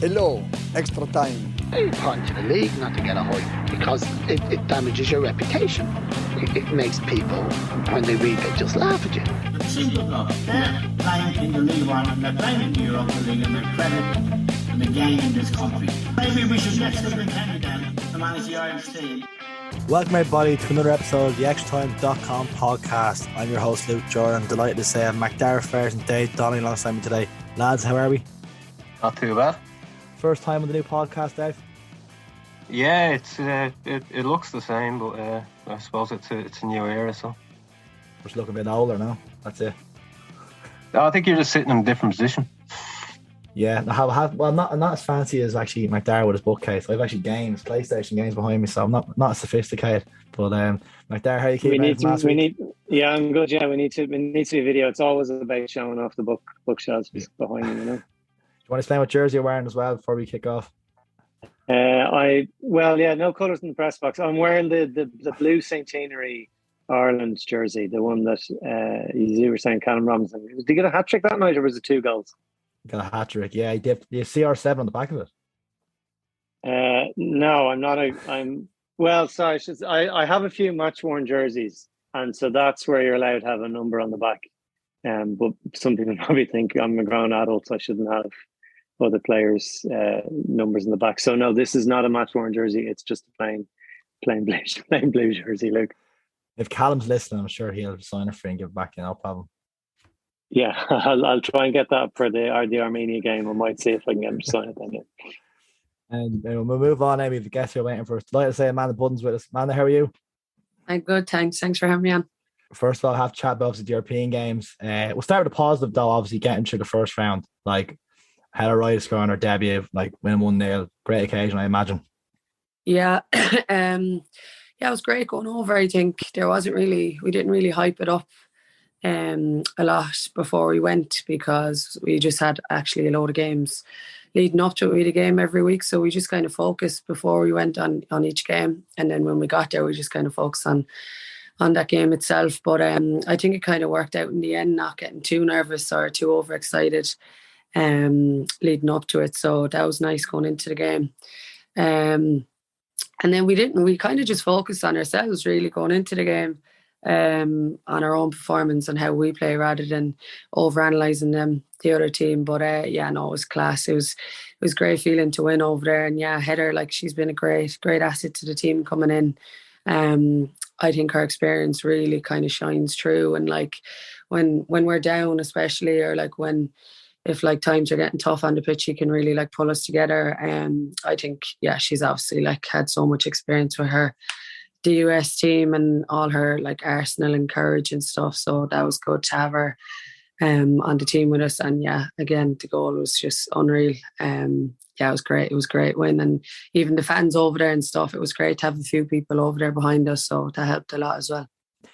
Hello, extra time. You point to the league not to get a hoy because it damages your reputation. It makes people, when they read, they just laugh at you. The single club, they're playing in the League One and they're playing in the Europa League and they're credit the game in this country. Maybe we should get Stephen Kavanagh down to manage the Irish team. Welcome everybody to another episode of the ExtraTime.com podcast. I'm your host Luke Jordan. Delighted to say Macdara Ferris and Dave Donnelly alongside me today. Lads, how are we? Not too bad. First time on the new podcast, Dave? Yeah, it looks the same, but I suppose it's a new era, so Just looking a bit older now. That's it. I think you're just sitting in a different position. Yeah, well, not as fancy as actually Macdara with his bookcase. I have actually PlayStation games behind me, so I'm not as sophisticated. But Macdara, how are you keeping? Yeah, I'm good. Yeah, we need to do a video. It's always about showing off the bookshelves behind me, you know. Do you want to explain what jersey you're wearing as well before we kick off? No colours in the press box. I'm wearing the blue Centenary Ireland jersey, the one that you were saying Callum Robinson. Did he get a hat trick that night, or was it 2 goals? Got a hat trick. Yeah, he did. You CR7 on the back of it. No, I'm not. I have a few match worn jerseys, and so that's where you're allowed to have a number on the back. But some people probably think I'm a grown adult, so I shouldn't have other players' numbers in the back. So no, this is not a match worn jersey. It's just a plain blue jersey, Luke. If Callum's listening, I'm sure he'll sign it for you and give it back. No problem. Yeah, I'll try and get that for the Armenia game. I might see if I can get him to sign it then. Yeah. And we'll move on. Amy, the guests who are waiting for us. Delighted to say Amanda Budden's with us. Amanda, how are you? I'm good, thanks. Thanks for having me on. First of all, I have to chat about the European games. We'll start with the positive, though. Obviously, getting through the first round, had a right scoring our debut, winning 1-0. Great occasion, I imagine. Yeah, it was great going over. I think we didn't really hype it up a lot before we went, because we just had actually a load of games leading up to it. We had a game every week, so we just kind of focused before we went on each game, and then when we got there, we just kind of focused on that game itself. But I think it kind of worked out in the end, not getting too nervous or too overexcited leading up to it. So that was nice going into the game. And then we kind of just focused on ourselves really going into the game, on our own performance and how we play rather than overanalyzing the other team. But it was class. It was great feeling to win over there. And Heather, she's been a great asset to the team coming in. I think her experience really kind of shines through, and when we're down, especially, or if times are getting tough on the pitch, she can really pull us together. I think she's obviously had so much experience with her the US team and all her arsenal and courage and stuff. So that was good to have her on the team with us. And again, the goal was just unreal. It was great. It was a great win. And even the fans over there and stuff, it was great to have a few people over there behind us. So that helped a lot as well.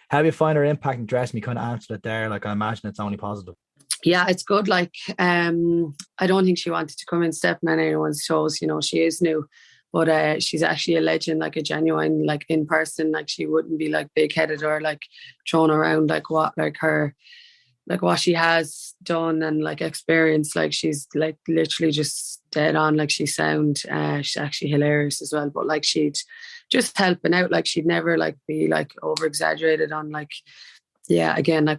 How do you find her impact in dressing? You kind of answered it there. I imagine it's only positive. Yeah, it's good. I don't think she wanted to come in stepping on anyone's toes. She is new, but she's actually a legend, a genuine, in person. She wouldn't be big-headed or thrown around what she has done and experience. She's literally just dead on. She's sound. She's actually hilarious as well. But she'd just helping out. She'd never be over exaggerated on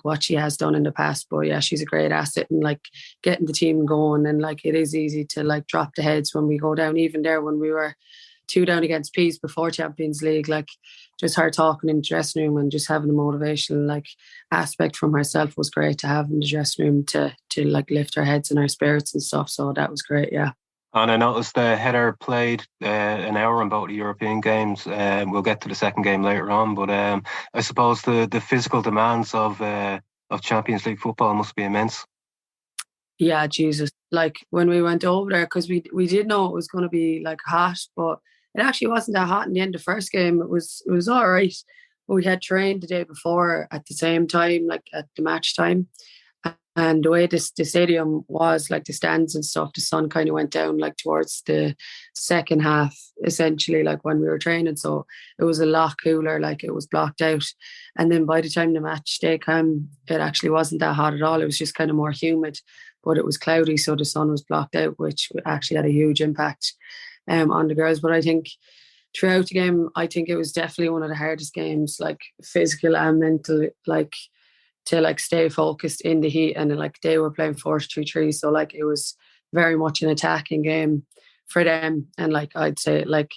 what she has done in the past. But she's a great asset and getting the team going. And it is easy to drop the heads when we go down. Even there when we were 2 down against Peas before Champions League, just her talking in the dressing room and just having the motivational aspect from herself was great to have in the dressing room to lift our heads and our spirits and stuff. So that was great. Yeah. And I noticed Heather played an hour on both the European games. We'll get to the second game later on, but I suppose the physical demands of Champions League football must be immense. Yeah, Jesus. When we went over there, because we did know it was going to be hot, but it actually wasn't that hot in the end of the first game. It was all right. But we had trained the day before at the same time, at the match time. And the way the stadium was, the stands and stuff, the sun kind of went down towards the second half, essentially, when we were training. So it was a lot cooler, it was blocked out. And then by the time the match day came, it actually wasn't that hot at all. It was just kind of more humid. but it was cloudy, so the sun was blocked out, which actually had a huge impact on the girls. But I think throughout the game, I think it was definitely one of the hardest games, like physical and mental, like to like stay focused in the heat. And like they were playing 4-3-3, so like it was very much an attacking game for them. And like I'd say like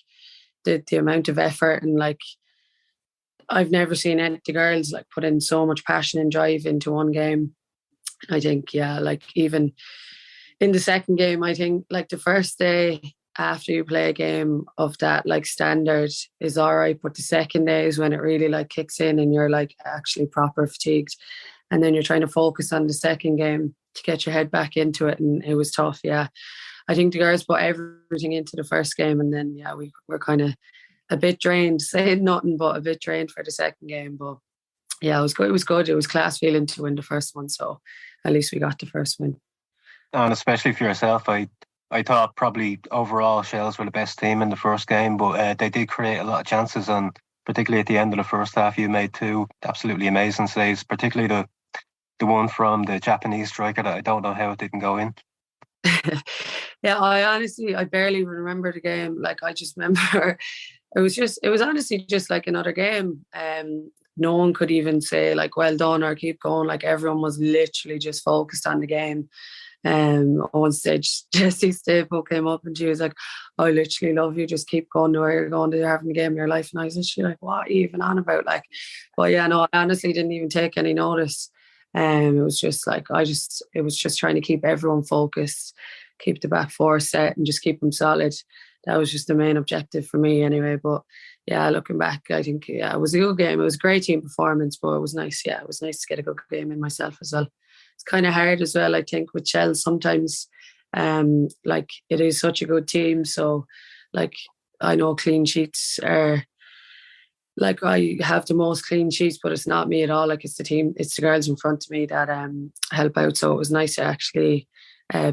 the amount of effort, and like I've never seen any of the girls like put in so much passion and drive into one game. I think, yeah, like even in the second game, I think like the first day after you play a game of that like standard is all right, but the second day is when it really like kicks in and you're like actually proper fatigued, and then you're trying to focus on the second game to get your head back into it. And it was tough. Yeah, I think the girls put everything into the first game, and then yeah, we were kind of a bit drained, saying nothing but a bit drained for the second game. But yeah, it was good. It was good. It was class feeling to win the first one, so at least we got the first win. And especially for yourself, I thought probably overall Shells were the best team in the first game, but they did create a lot of chances, and particularly at the end of the first half, you made 2 absolutely amazing saves, particularly the one from the Japanese striker that I don't know how it didn't go in. Yeah, I barely remember the game. Like I just remember it was honestly just like another game. No one could even say like well done or keep going. Like everyone was literally just focused on the game. On stage, Jessie Staple came up and she was like, I literally love you, just keep going to where you're going, you're having the game of your life. And I was literally like, what are you even on about? Like, but yeah, no, I honestly didn't even take any notice. It was just like it was just trying to keep everyone focused, keep the back four set and just keep them solid. That was just the main objective for me anyway. But yeah, looking back, I think yeah, it was a good game. It was a great team performance, but it was nice. Yeah, it was nice to get a good game in myself as well. It's kind of hard as well, I think, with Shels sometimes. Like it is such a good team, so like I know clean sheets are like I have the most clean sheets, but it's not me at all. Like it's the team, it's the girls in front of me that help out. So it was nice to actually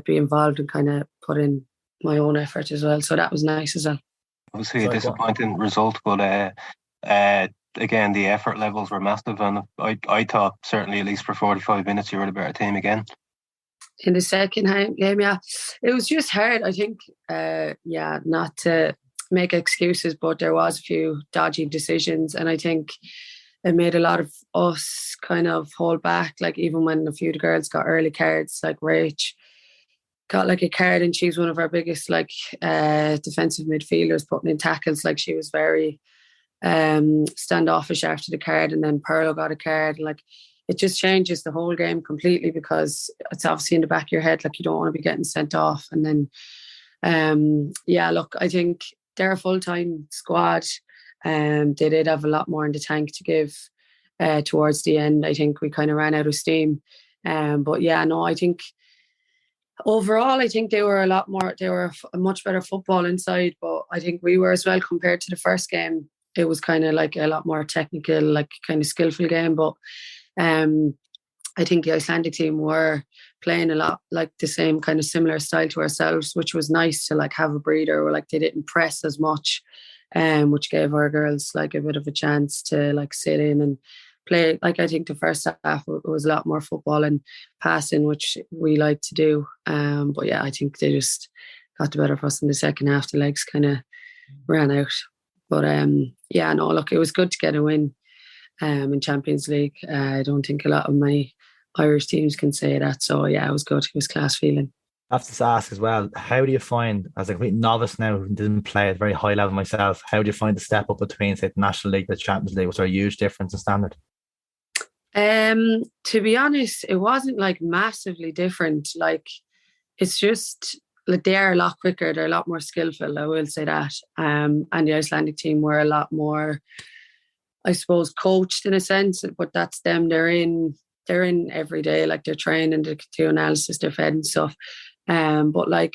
be involved and kind of put in my own effort as well. So that was nice as well. Obviously a disappointing result, but again, the effort levels were massive, and I thought certainly at least for 45 minutes you were the better team again. In the second game, yeah, it was just hard. I think, not to make excuses, but there was a few dodgy decisions, and I think it made a lot of us kind of hold back. Like even when a few of the girls got early cards, like Rach got like a card, and she's one of our biggest like defensive midfielders, putting in tackles. Like she was very standoffish after the card, and then Perlo got a card. Like it just changes the whole game completely, because it's obviously in the back of your head, like you don't want to be getting sent off. And then look, I think they're a full-time squad. They did have a lot more in the tank to give towards the end. I think we kind of ran out of steam. But yeah, no, I think overall, I think they were a much better football inside, but I think we were as well compared to the first game. It was kind of like a lot more technical, like kind of skillful game. But I think the Icelandic team were playing a lot like the same kind of similar style to ourselves, which was nice to like have a breather, or like they didn't press as much, which gave our girls like a bit of a chance to like sit in and play. Like I think the first half was a lot more football and passing, which we like to do. But yeah, I think they just got the better of us in the second half. The legs kind of ran out. But look, it was good to get a win in Champions League. I don't think a lot of my Irish teams can say that. So yeah, it was good. It was class feeling. I have to ask as well, how do you find, as a complete novice now who didn't play at a very high level myself, how do you find the step up between, say, the National League and the Champions League? Was there a huge difference in standard? To be honest, it wasn't like massively different. Like it's just like they are a lot quicker, they're a lot more skillful, I will say that. And the Icelandic team were a lot more, I suppose, coached in a sense, but that's them. They're in every day, like they're training, they do analysis, they're fed and stuff. But like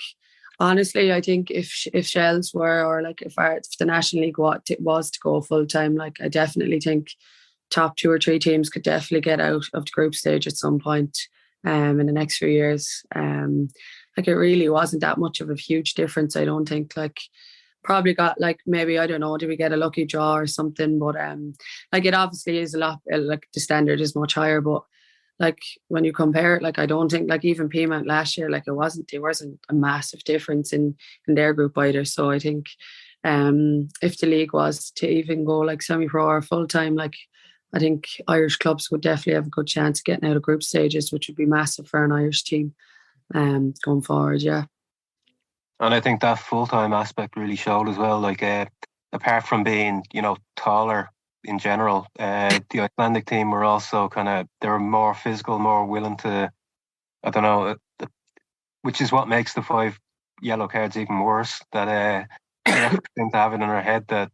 honestly, I think if Shells were, or like if the National League was to go full time, like I definitely think top 2 or 3 teams could definitely get out of the group stage at some point in the next few years. Like it really wasn't that much of a huge difference, I don't think. Like probably got like maybe, I don't know, did we get a lucky draw or something? But like it obviously is a lot, like the standard is much higher, but like when you compare it, like I don't think like even Peamount last year, like there wasn't a massive difference in their group either. So I think if the league was to even go like semi-pro or full-time, like I think Irish clubs would definitely have a good chance of getting out of group stages, which would be massive for an Irish team going forward. Yeah. And I think that full-time aspect really showed as well. Like apart from being, taller in general, the Icelandic team were also they were more physical, more willing to, I don't know, which is what makes the 5 yellow cards even worse. That they seem to have it in their head that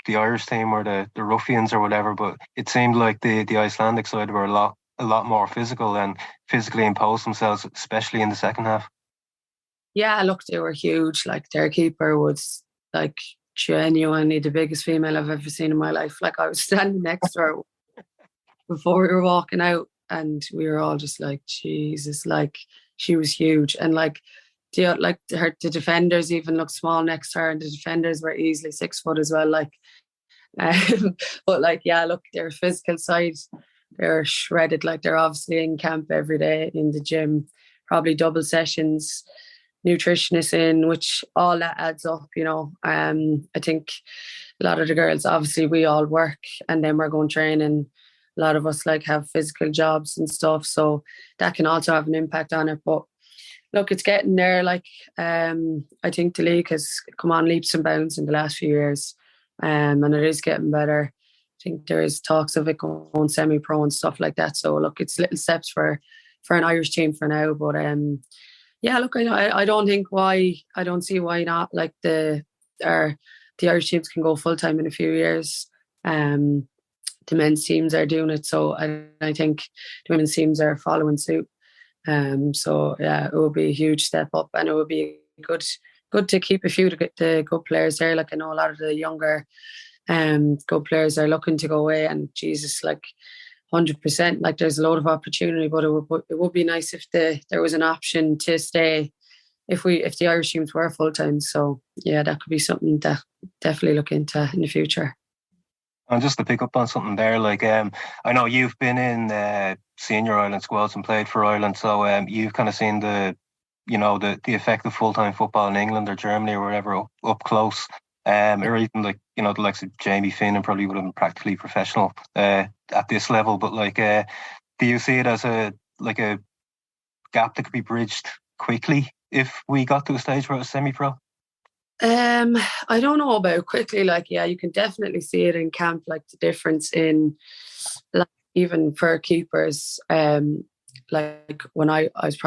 the Irish team were the ruffians or whatever, but it seemed like the Icelandic side were a lot more physical and physically imposed themselves, especially in the second half. Yeah, look, they were huge. Like their keeper was like genuinely the biggest female I've ever seen in my life. Like I was standing next to her before we were walking out, and we were all just like, Jesus, like she was huge. And like the defenders even looked small next to her, and the defenders were easily 6 foot as well. Like, but like, yeah, look, their physical side, they're shredded. Like they're obviously in camp every day in the gym, probably double sessions, nutritionists in, which all that adds up, I think a lot of the girls, obviously we all work and then we're going training. A lot of us like have physical jobs and stuff, so that can also have an impact on it. But look, it's getting there. Like I think the league has come on leaps and bounds in the last few years, and it is getting better. I think there is talks of it going semi-pro and stuff like that. So look, it's little steps for an Irish team for now. But yeah, look, I don't see why not. Like the Irish teams can go full time in a few years. The men's teams are doing it, so I think the women's teams are following suit. So yeah, it will be a huge step up, and it will be good to keep a few of the good players there. Like I know a lot of the younger good players are looking to go away, and Jesus, like 100%, like there's a lot of opportunity, but it would be nice if there was an option to stay if the Irish teams were full time. So yeah, that could be something to definitely look into in the future. And just to pick up on something there, like I know you've been in senior Ireland squads and played for Ireland, so you've kind of seen the effect of full time football in England or Germany or wherever up close. Or even like the likes of Jamie Finn probably would have been practically professional at this level. But like, do you see it as a gap that could be bridged quickly if we got to a stage where it was semi-pro? I don't know about quickly. Like, yeah, you can definitely see it in camp. Like the difference in, like, even for keepers. Like when I was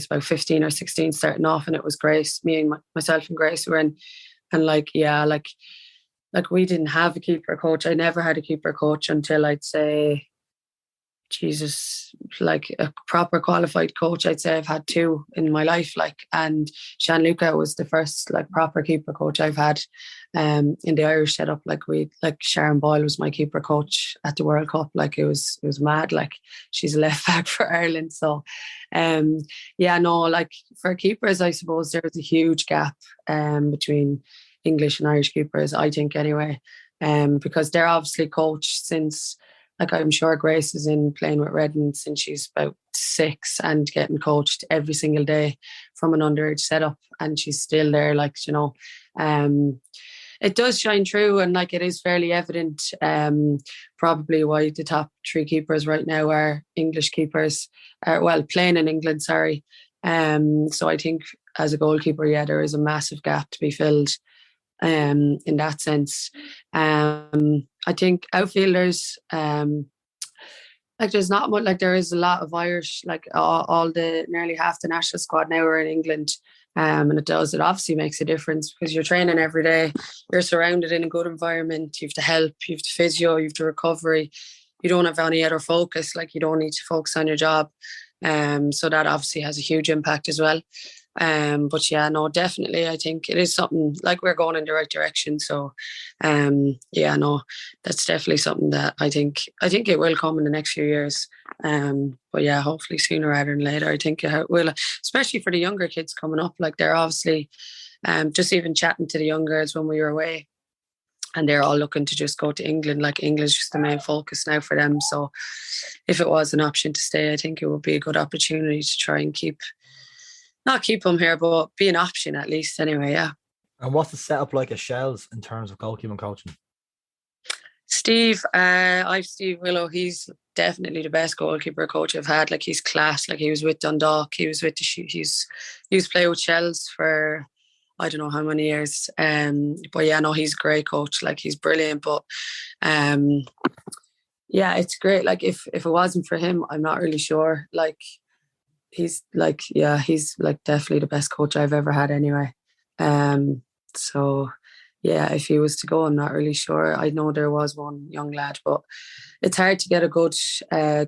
about 15 or 16 starting off, and it was Grace, me and myself and Grace were in. And like, yeah, like we didn't have a keeper coach. I never had a keeper coach until I'd say, Jesus, like a proper qualified coach. I'd say I've had 2 in my life. Like, and Shanluca was the first like proper keeper coach I've had in the Irish setup. Like Sharon Boyle was my keeper coach at the World Cup. Like it was mad. Like she's a left back for Ireland. So yeah, no, like for keepers, I suppose there's a huge gap between English and Irish keepers, I think anyway, because they're obviously coached since, like I'm sure Grace is in playing with Redden since she's about 6 and getting coached every single day from an underage setup, and she's still there, like, it does shine through, and like it is fairly evident probably why the top 3 keepers right now are English keepers, playing in England, sorry. So I think as a goalkeeper, yeah, there is a massive gap to be filled in that sense. I think outfielders, like there's not much, like there is a lot of Irish, like all the nearly half the national squad now are in England. And it obviously makes a difference because you're training every day, you're surrounded in a good environment, you have the help, you have the physio, you have the recovery, you don't have any other focus, like you don't need to focus on your job. So that obviously has a huge impact as well. But yeah, no, definitely, I think it is something, like we're going in the right direction. So yeah, no, that's definitely something that I think it will come in the next few years. But yeah, hopefully sooner rather than later. I think it will, especially for the younger kids coming up. Like they're obviously just even chatting to the young girls when we were away and they're all looking to just go to England. Like England's just the main focus now for them. So if it was an option to stay, I think it would be a good opportunity to try and not keep them here, but be an option at least anyway, yeah. And what's the setup like at Shells in terms of goalkeeping coaching? Steve Willow, he's definitely the best goalkeeper coach I've had. Like, he's class. Like, he was with Dundalk, he was with he's played with Shells for I don't know how many years. But yeah, no, he's a great coach. Like, he's brilliant. But yeah, it's great. Like, if it wasn't for him, I'm not really sure. Like, he's definitely the best coach I've ever had anyway. So yeah, if he was to go, I'm not really sure. I know there was one young lad, but it's hard to get a good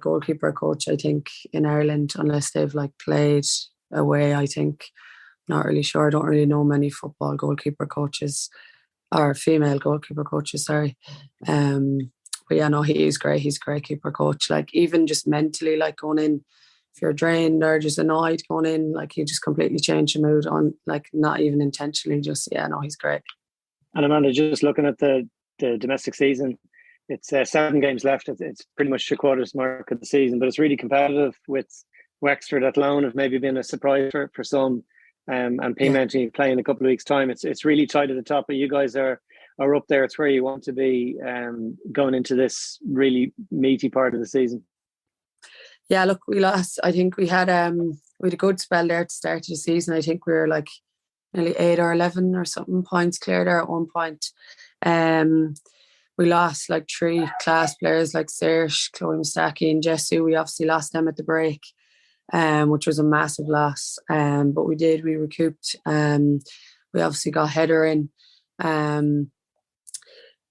goalkeeper coach, I think, in Ireland unless they've like played away, I think. Not really sure. I don't really know many football goalkeeper coaches or female goalkeeper coaches, sorry. But yeah, no, he is great. He's a great keeper coach. Like, even just mentally, like going in, if you're drained or just annoyed going in, like, he just completely changed your mood on, like, not even intentionally, just, yeah, no, he's great. And Amanda, just looking at the domestic season, it's 7 games left. It's pretty much the quarters mark of the season, but it's really competitive with Wexford at Lone have maybe been a surprise for some, and Peamount playing a couple of weeks' time. It's really tight at the top, but you guys are up there. It's where you want to be going into this really meaty part of the season. Yeah, look, we lost. I think we had a good spell there to start the season. I think we were like nearly 8 or 11 or something points clear there at one point. We lost like 3 class players like Serge, Chloe Mustaki and Jessu. We obviously lost them at the break, which was a massive loss. But we recouped. We obviously got Heather in.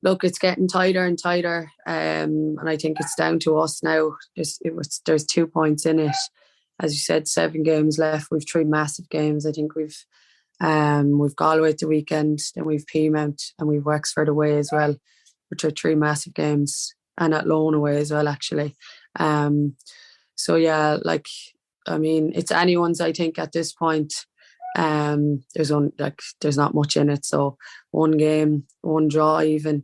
Look, it's getting tighter and tighter, and I think it's down to us now. There's 2 points in it. As you said, 7 games left. We've 3 massive games. I think we've Galway at the weekend, then we've Peamount, and we've Wexford away as well, which are 3 massive games, and at Lone away as well, actually. So yeah, like, I mean, it's anyone's, I think, at this point. There's not much in it. So 1 game, 1 draw even,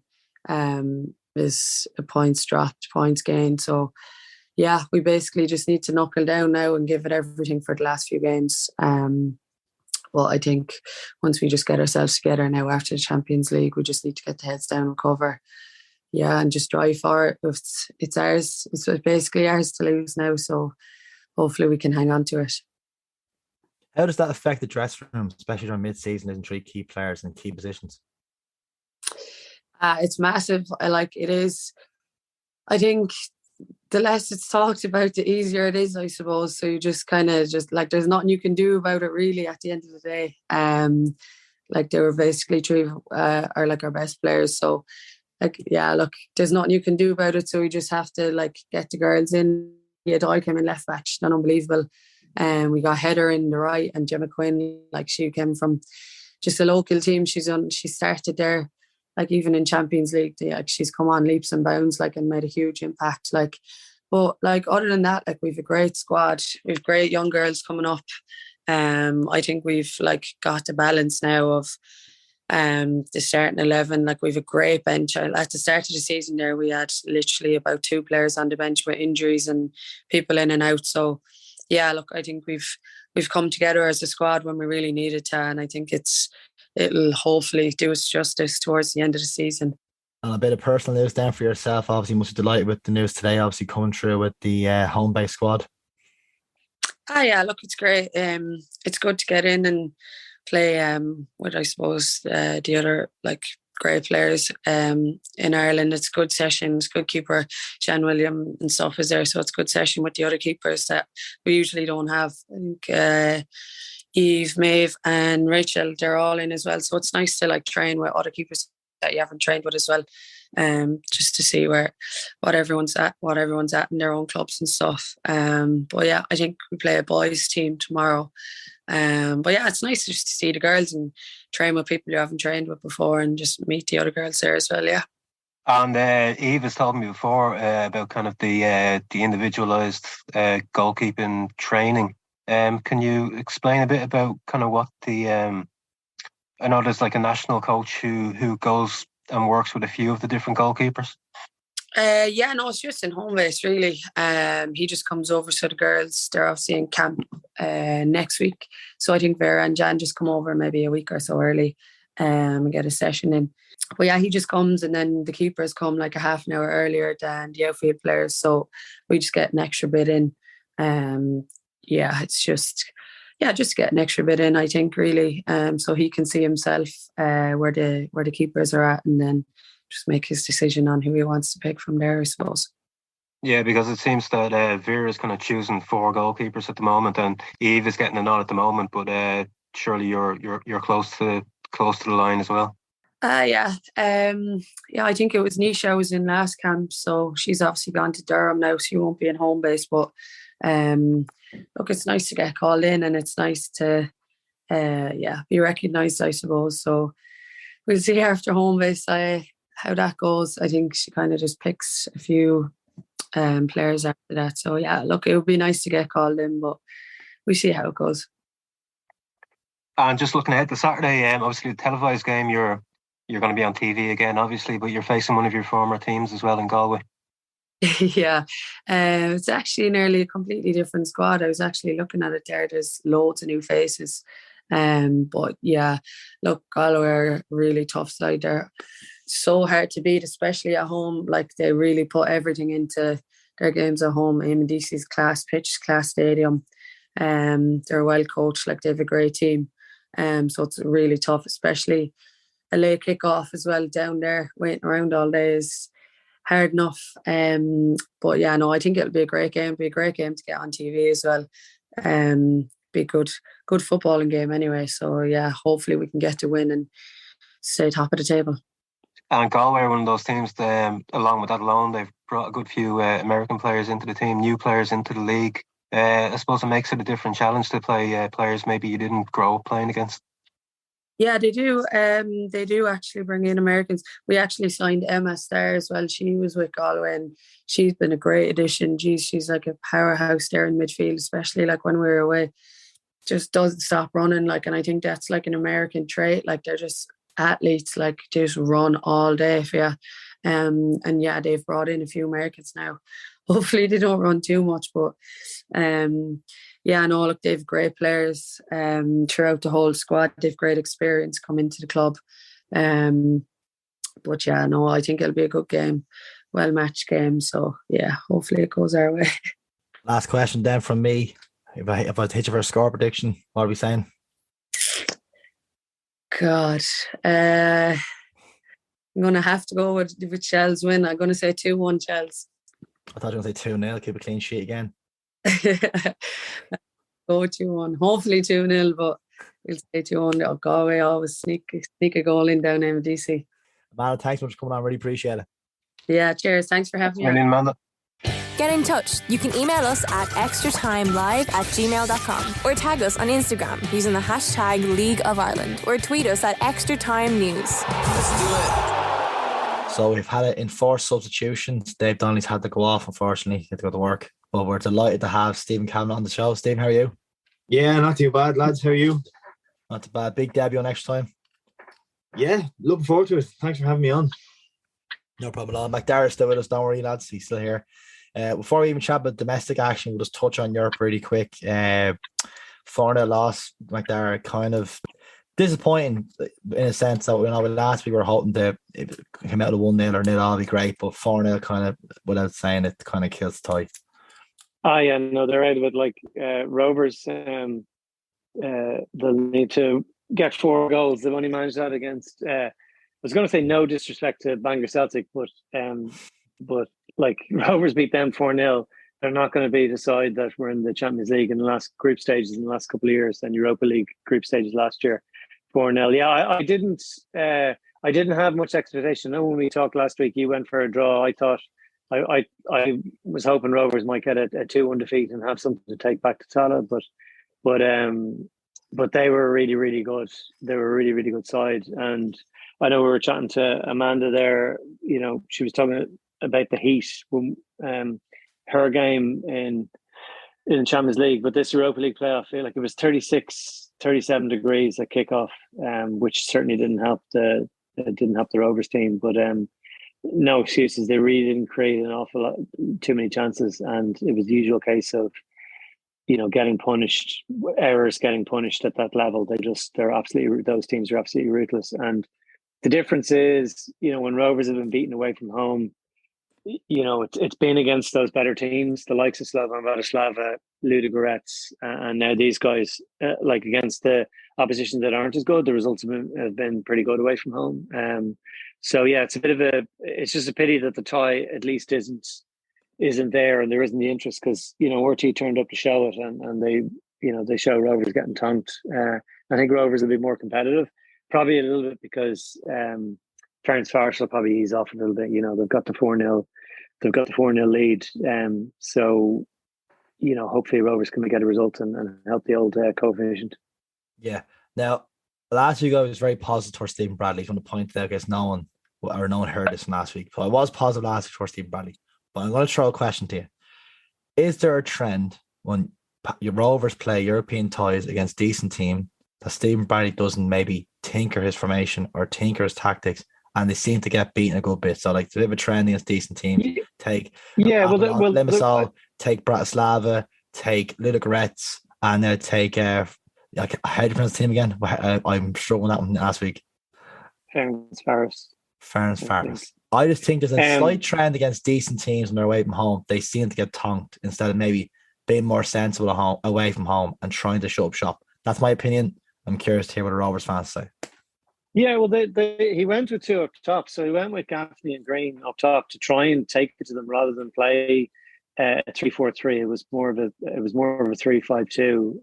is a points dropped, points gained. So yeah, we basically just need to knuckle down now and give it everything for the last few games. Well, I think once we just get ourselves together now after the Champions League, we just need to get the heads down and cover. Yeah, and just drive for it. It's ours. It's basically ours to lose now. So hopefully we can hang on to it. How does that affect the dressing room, especially during mid-season, and 3 key players in key positions? It's massive. It is. I think the less it's talked about, the easier it is, I suppose. So you just kind of there's nothing you can do about it really at the end of the day. They were basically 3 are like our best players. So there's nothing you can do about it. So we just have to get the girls in. Yeah, Doyle came in left back. She's done unbelievable. We got Heather in the right, and Gemma Quinn, she came from just a local team. She started there, even in Champions League. She's come on leaps and bounds, and made a huge impact. But other than that, we've a great squad. We've great young girls coming up. I think we've got the balance now of the starting 11. We've a great bench. At the start of the season there, we had literally about 2 players on the bench with injuries and people in and out. So yeah, look, I think we've come together as a squad when we really needed to, and I think it'll hopefully do us justice towards the end of the season. And a bit of personal news then for yourself. Obviously, you must be delighted with the news today. Obviously, coming through with the home-based squad. Yeah, look, it's great. It's good to get in and play with, I suppose, the other great players in Ireland. It's a good session. It's a good keeper. Jan William and stuff is there, so it's a good session with the other keepers that we usually don't have. I think Eve, Maeve and Rachel, they're all in as well. So it's nice to train with other keepers that you haven't trained with as well, just to see what everyone's at in their own clubs and stuff. But yeah, I think we play a boys team tomorrow. But yeah, it's nice just to see the girls and train with people you haven't trained with before and just meet the other girls there as well, yeah. And Eve has told me before about kind of the individualised goalkeeping training. Can you explain a bit about kind of what the... I know there's a national coach who goes works with a few of the different goalkeepers? Yeah, no, it's just in home base really. He just comes over, so the girls, they're obviously in camp next week. So I think Vera and Jan just come over maybe a week or so early and get a session in. But yeah, he just comes, and then the keepers come like a half an hour earlier than the outfield players. So we just get an extra bit in. It's just to get an extra bit in, I think, really. So he can see himself where the keepers are at, and then just make his decision on who he wants to pick from there, I suppose. Yeah, because it seems that Vera is kind of choosing 4 goalkeepers at the moment, and Eve is getting a nod at the moment. But surely you're close to the line as well. I think it was Nisha was in last camp, so she's obviously gone to Durham now, so she won't be in home base. But look, it's nice to get called in, and it's nice to be recognised, I suppose. So we'll see after home base how that goes. I think she kind of just picks a few players after that. So yeah, look, it would be nice to get called in, but we see how it goes. And just looking ahead to Saturday, obviously the televised game, you're going to be on TV again, obviously, but you're facing one of your former teams as well in Galway. Yeah, it's actually nearly a completely different squad. I was actually looking at it there. There's loads of new faces. But yeah, look, Galway are a really tough side. They're so hard to beat, especially at home. Like, they really put everything into their games at home. DC's class pitch, class stadium. They're well coached. Like, they have a great team. So it's really tough, especially a late kick-off as well down there. Waiting around all day is hard enough. But yeah, no, I think it'll be a great game. Be a great game to get on TV as well. Be good footballing game anyway. So yeah, hopefully we can get to win and stay top of the table. And Galway are one of those teams that, along with that alone, they've brought a good few American players into the team, new players into the league. I suppose it makes it a different challenge to play players maybe you didn't grow up playing against. Yeah, they do. They do actually bring in Americans. We actually signed Emma Starr as well. She was with Galway, and she's been a great addition. Geez, she's like a powerhouse there in midfield, especially like when we were away. Just doesn't stop running. Like, and I think that's like an American trait. Like, they're just athletes. Like, just run all day for you. And yeah, they've brought in a few Americans now. Hopefully they don't run too much, but yeah, no, look, they've great players throughout the whole squad. They've great experience come into the club. But yeah, no, I think it'll be a good game, well-matched game. So yeah, hopefully it goes our way. Last question then from me. If I hit you for a score prediction, what are we saying? God, I'm going to have to go with Chels win. I'm going to say 2-1 Chels. I thought you were going to say 2-0, keep a clean sheet again. Go 2-1, hopefully 2-0, but we'll say 2-1. Oh, Galway always sneak a goal in down in DC. Amanda, thanks so much for coming on. Really appreciate it. Yeah, cheers. Thanks for having me. Amanda. Get in touch. You can email us at extratimelive@gmail.com or tag us on Instagram using the hashtag League of Ireland, or tweet us at extratimenews. Let's do it. So we've had enforced substitutions. Dave Donnelly's had to go off, unfortunately. He had to go to work. But we're delighted to have Stephen Kavanagh on the show. Stephen, how are you? Yeah, not too bad, lads. How are you? Not too bad. Big debut next time. Yeah, looking forward to it. Thanks for having me on. No problem at all. Macdara's still with us. Don't worry, lads. He's still here. Before we even chat about domestic action, we'll just touch on Europe really quick. 4-0 loss. Macdara, kind of disappointing in a sense that, last week we were hoping to, if it came out of 1-0 or 0-0, be great, but 4-0 kind of, without saying it, kind of kills the tie. Yeah, no, they're out of it. Like, Rovers, they'll need to get 4 goals. They've only managed that against, I was going to say no disrespect to Bangor Celtic, but like, Rovers beat them 4-0. They're not going to be the side that were in the Champions League in the last group stages in the last couple of years, and Europa League group stages last year. 4-0. Yeah, I didn't have much expectation. I know when we talked last week, you went for a draw. I thought I was hoping Rovers might get a 2-1 defeat and have something to take back to Tala, but they were really, really good. They were a really, really good side. And I know we were chatting to Amanda there. She was talking about the heat when her game in Champions League, but this Europa League playoff, I feel like it was 36, 37 degrees at kickoff, which certainly didn't help the didn't have the Rovers team. But no excuses. They really didn't create an awful lot, too many chances, and it was the usual case of getting punished, errors getting punished at that level. Those teams are absolutely ruthless. And the difference is, when Rovers have been beaten away from home, it's been against those better teams, the likes of Slovan Bratislava, Ludogorets, and now these guys, like against the opposition that aren't as good. The results have been pretty good away from home. So yeah, it's just a pity that the tie at least isn't there, and there isn't the interest, because RT turned up to show it, and they show Rovers getting tonked. I think Rovers will be more competitive, probably a little bit because Ferencváros will probably ease off a little bit. They've got the 4-0, lead. So hopefully Rovers can get a result and help the old coefficient. Yeah. Now, last week I was very positive towards Stephen Bradley. I want to point out, I guess no one heard this from last week. But I was positive last week towards Stephen Bradley. But I'm going to throw a question to you. Is there a trend when your Rovers play European ties against decent team that Stephen Bradley doesn't maybe tinker his formation or tinker his tactics, and they seem to get beaten a good bit? So like, there's a bit of a trend against decent teams. Take Limassol, take Bratislava, take Ludogorets, and now take how do you pronounce the team again? I'm struggling with that one last week. Ferencváros. I just think there's a slight trend against decent teams when they're away from home. They seem to get tonked instead of maybe being more sensible away from home and trying to shut up shop. That's my opinion. I'm curious to hear what the Rovers fans say. Yeah, well, he went with two up top. So he went with Gaffney and Green up top to try and take it to them rather than play a 3-4-3. It was more of a 3-5-2.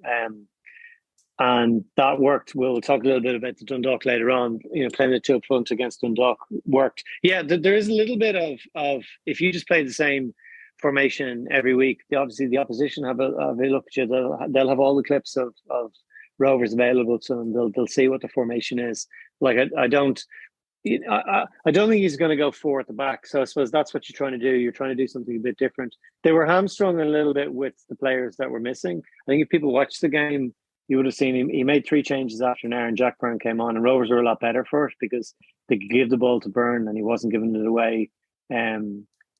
And that worked. We'll talk a little bit about the Dundalk later on. Playing the two up front against Dundalk worked. Yeah, there is a little bit of if you just play the same formation every week, obviously the opposition have a look at you. They'll have all the clips of Rovers available to them. They'll see what the formation is. Like I don't think he's going to go four at the back. So I suppose that's what you're trying to do. You're trying to do something a bit different. They were hamstrung a little bit with the players that were missing. I think if people watched the game, you would have seen him. He made 3 changes after an hour, and Jack Byrne came on, and Rovers were a lot better for it because they could give the ball to Byrne and he wasn't giving it away.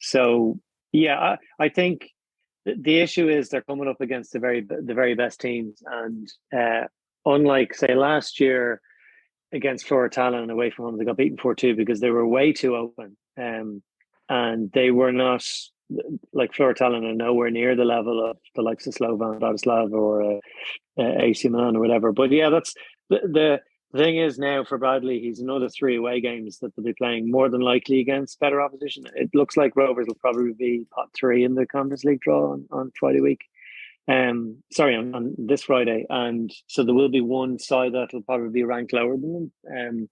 So yeah, I think the issue is they're coming up against the very best teams, and unlike say last year against Florentallon away from home, they got beaten 4-2 because they were way too open, and they were not. Like Florentallon are nowhere near the level of the likes of Slovan Bratislava or AC Milan or whatever. But yeah, that's the thing is now for Bradley, he's another 3 away games that they'll be playing more than likely against better opposition. It looks like Rovers will probably be pot 3 in the Conference League draw on Friday week. On this Friday, and so there will be one side that will probably be ranked lower than them.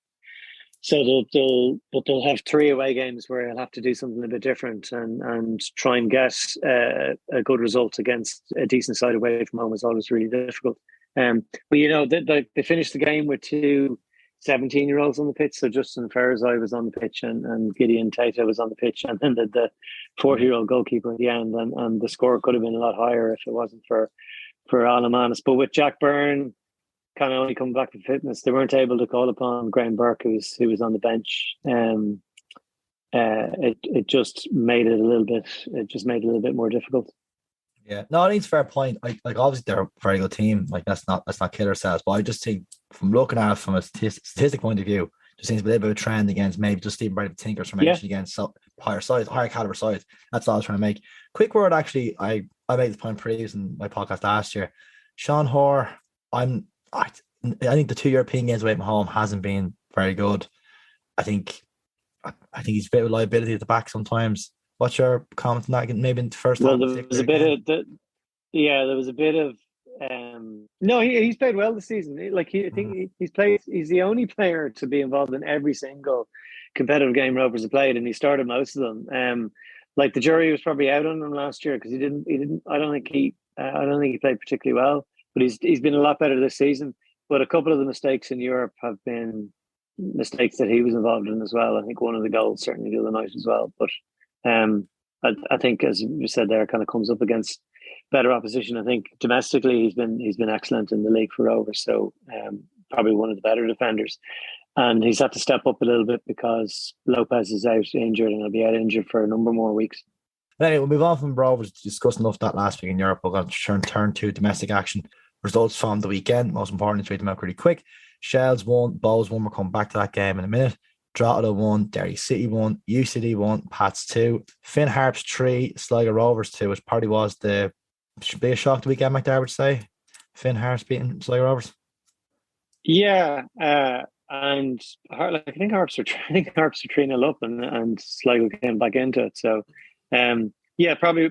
So they'll have 3 away games where he'll have to do something a bit different and try and get a good result against a decent side away from home is always really difficult. But they finished the game with 2 17-year-olds on the pitch. So Justin Ferzai was on the pitch and Gideon Tata was on the pitch, and then the 40-year-old goalkeeper at the end. And the score could have been a lot higher if it wasn't for Alamanis. But with Jack Byrne kind of only coming back to fitness, they weren't able to call upon Graham Burke, who was on the bench. It just made it a little bit more difficult. Yeah, no, I think it's a fair point. Like obviously they're a very good team. Like let's not kid ourselves. But I just think from looking at it from a statistic point of view, there seems to be a little bit of a trend against maybe just Stephen Bradley Tinker's formation against higher caliber sides. That's all I was trying to make. Quick word, actually, I made this point previously in my podcast last year. Sean Hoare, I think the 2 European games away from home hasn't been very good. I think he's a bit of a liability at the back sometimes. What's your comment on that? Maybe in the first half. Well, there was a bit of no, he's played well this season. I think he's the only player to be involved in every single competitive game Rovers have played, and he started most of them. Like the jury was probably out on him last year because he didn't. I don't think he played particularly well, but he's been a lot better this season. But a couple of the mistakes in Europe have been mistakes that he was involved in as well. I think one of the goals certainly the other night as well. But I think, as you said there, kind of comes up against better opposition. I think domestically he's been excellent in the league for Rovers, so probably one of the better defenders. and he's had to step up a little bit because Lopez is out injured and he'll be out injured for a number more weeks. Anyway, we'll move on from Rovers. Discussed enough that last week in Europe. We're going to turn to domestic action. Results from the weekend. Most importantly, to read them out really quick. Shells won, Bowes won. We'll come back to that game in a minute. Drogheda won, Derry City won, UCD won, Pats 2, Finn Harps 3, Sligo Rovers 2, which probably was the biggest shock the weekend, Macdara would say. Finn Harps beating Sligo Rovers. Yeah, and I think Harps are 3-0 up, and Sligo came back into it. So, probably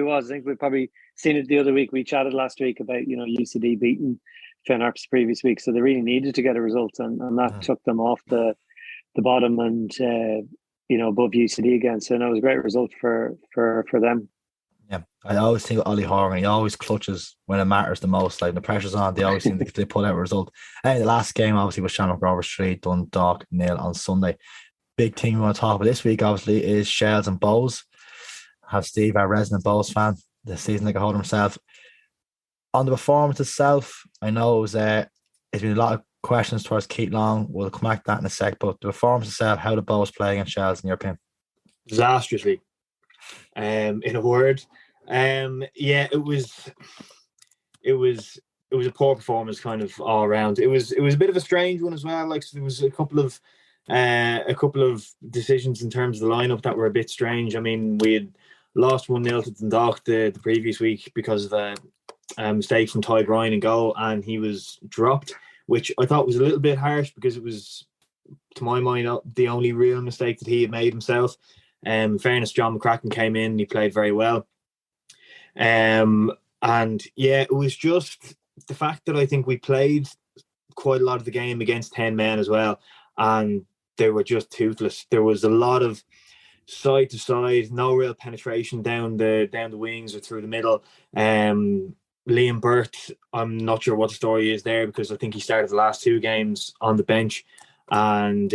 was. I think we probably seen it the other week. We chatted last week about UCD beating Finn Harps the previous week, so they really needed to get a result, and that took them off the bottom and above UCD again. So it was a great result for them. Yeah, I always think of Ollie Horgan. He always clutches when it matters the most. Like the pressure's on, they always seem to pull out a result. And the last game obviously was Shamrock Rovers 3, Dundalk 0 on Sunday. Big thing we want to talk about this week obviously is Shells and Bowes. Have Steve, our resident Bowes fan, the season like a hold himself. On the performance itself, I know it's been a lot of questions towards Keith Long. We'll come back to that in a sec. But the performance itself, how did Bowes play against Shells in your opinion? Disastrously. In a word. It was a poor performance kind of all around. It was a bit of a strange one as well. Like, so there was a couple of decisions in terms of the lineup that were a bit strange. I mean, we had lost 1-0 to Dundalk the previous week because of a mistake from Ty Bryan in goal, and he was dropped, which I thought was a little bit harsh because it was, to my mind, the only real mistake that he had made himself. In fairness, John McCracken came in and he played very well. It was just the fact that I think we played quite a lot of the game against 10 men as well, and they were just toothless. There was a lot of side to side, no real penetration down the wings or through the middle. Liam Burt, I'm not sure what the story is there because I think he started the last 2 games on the bench, and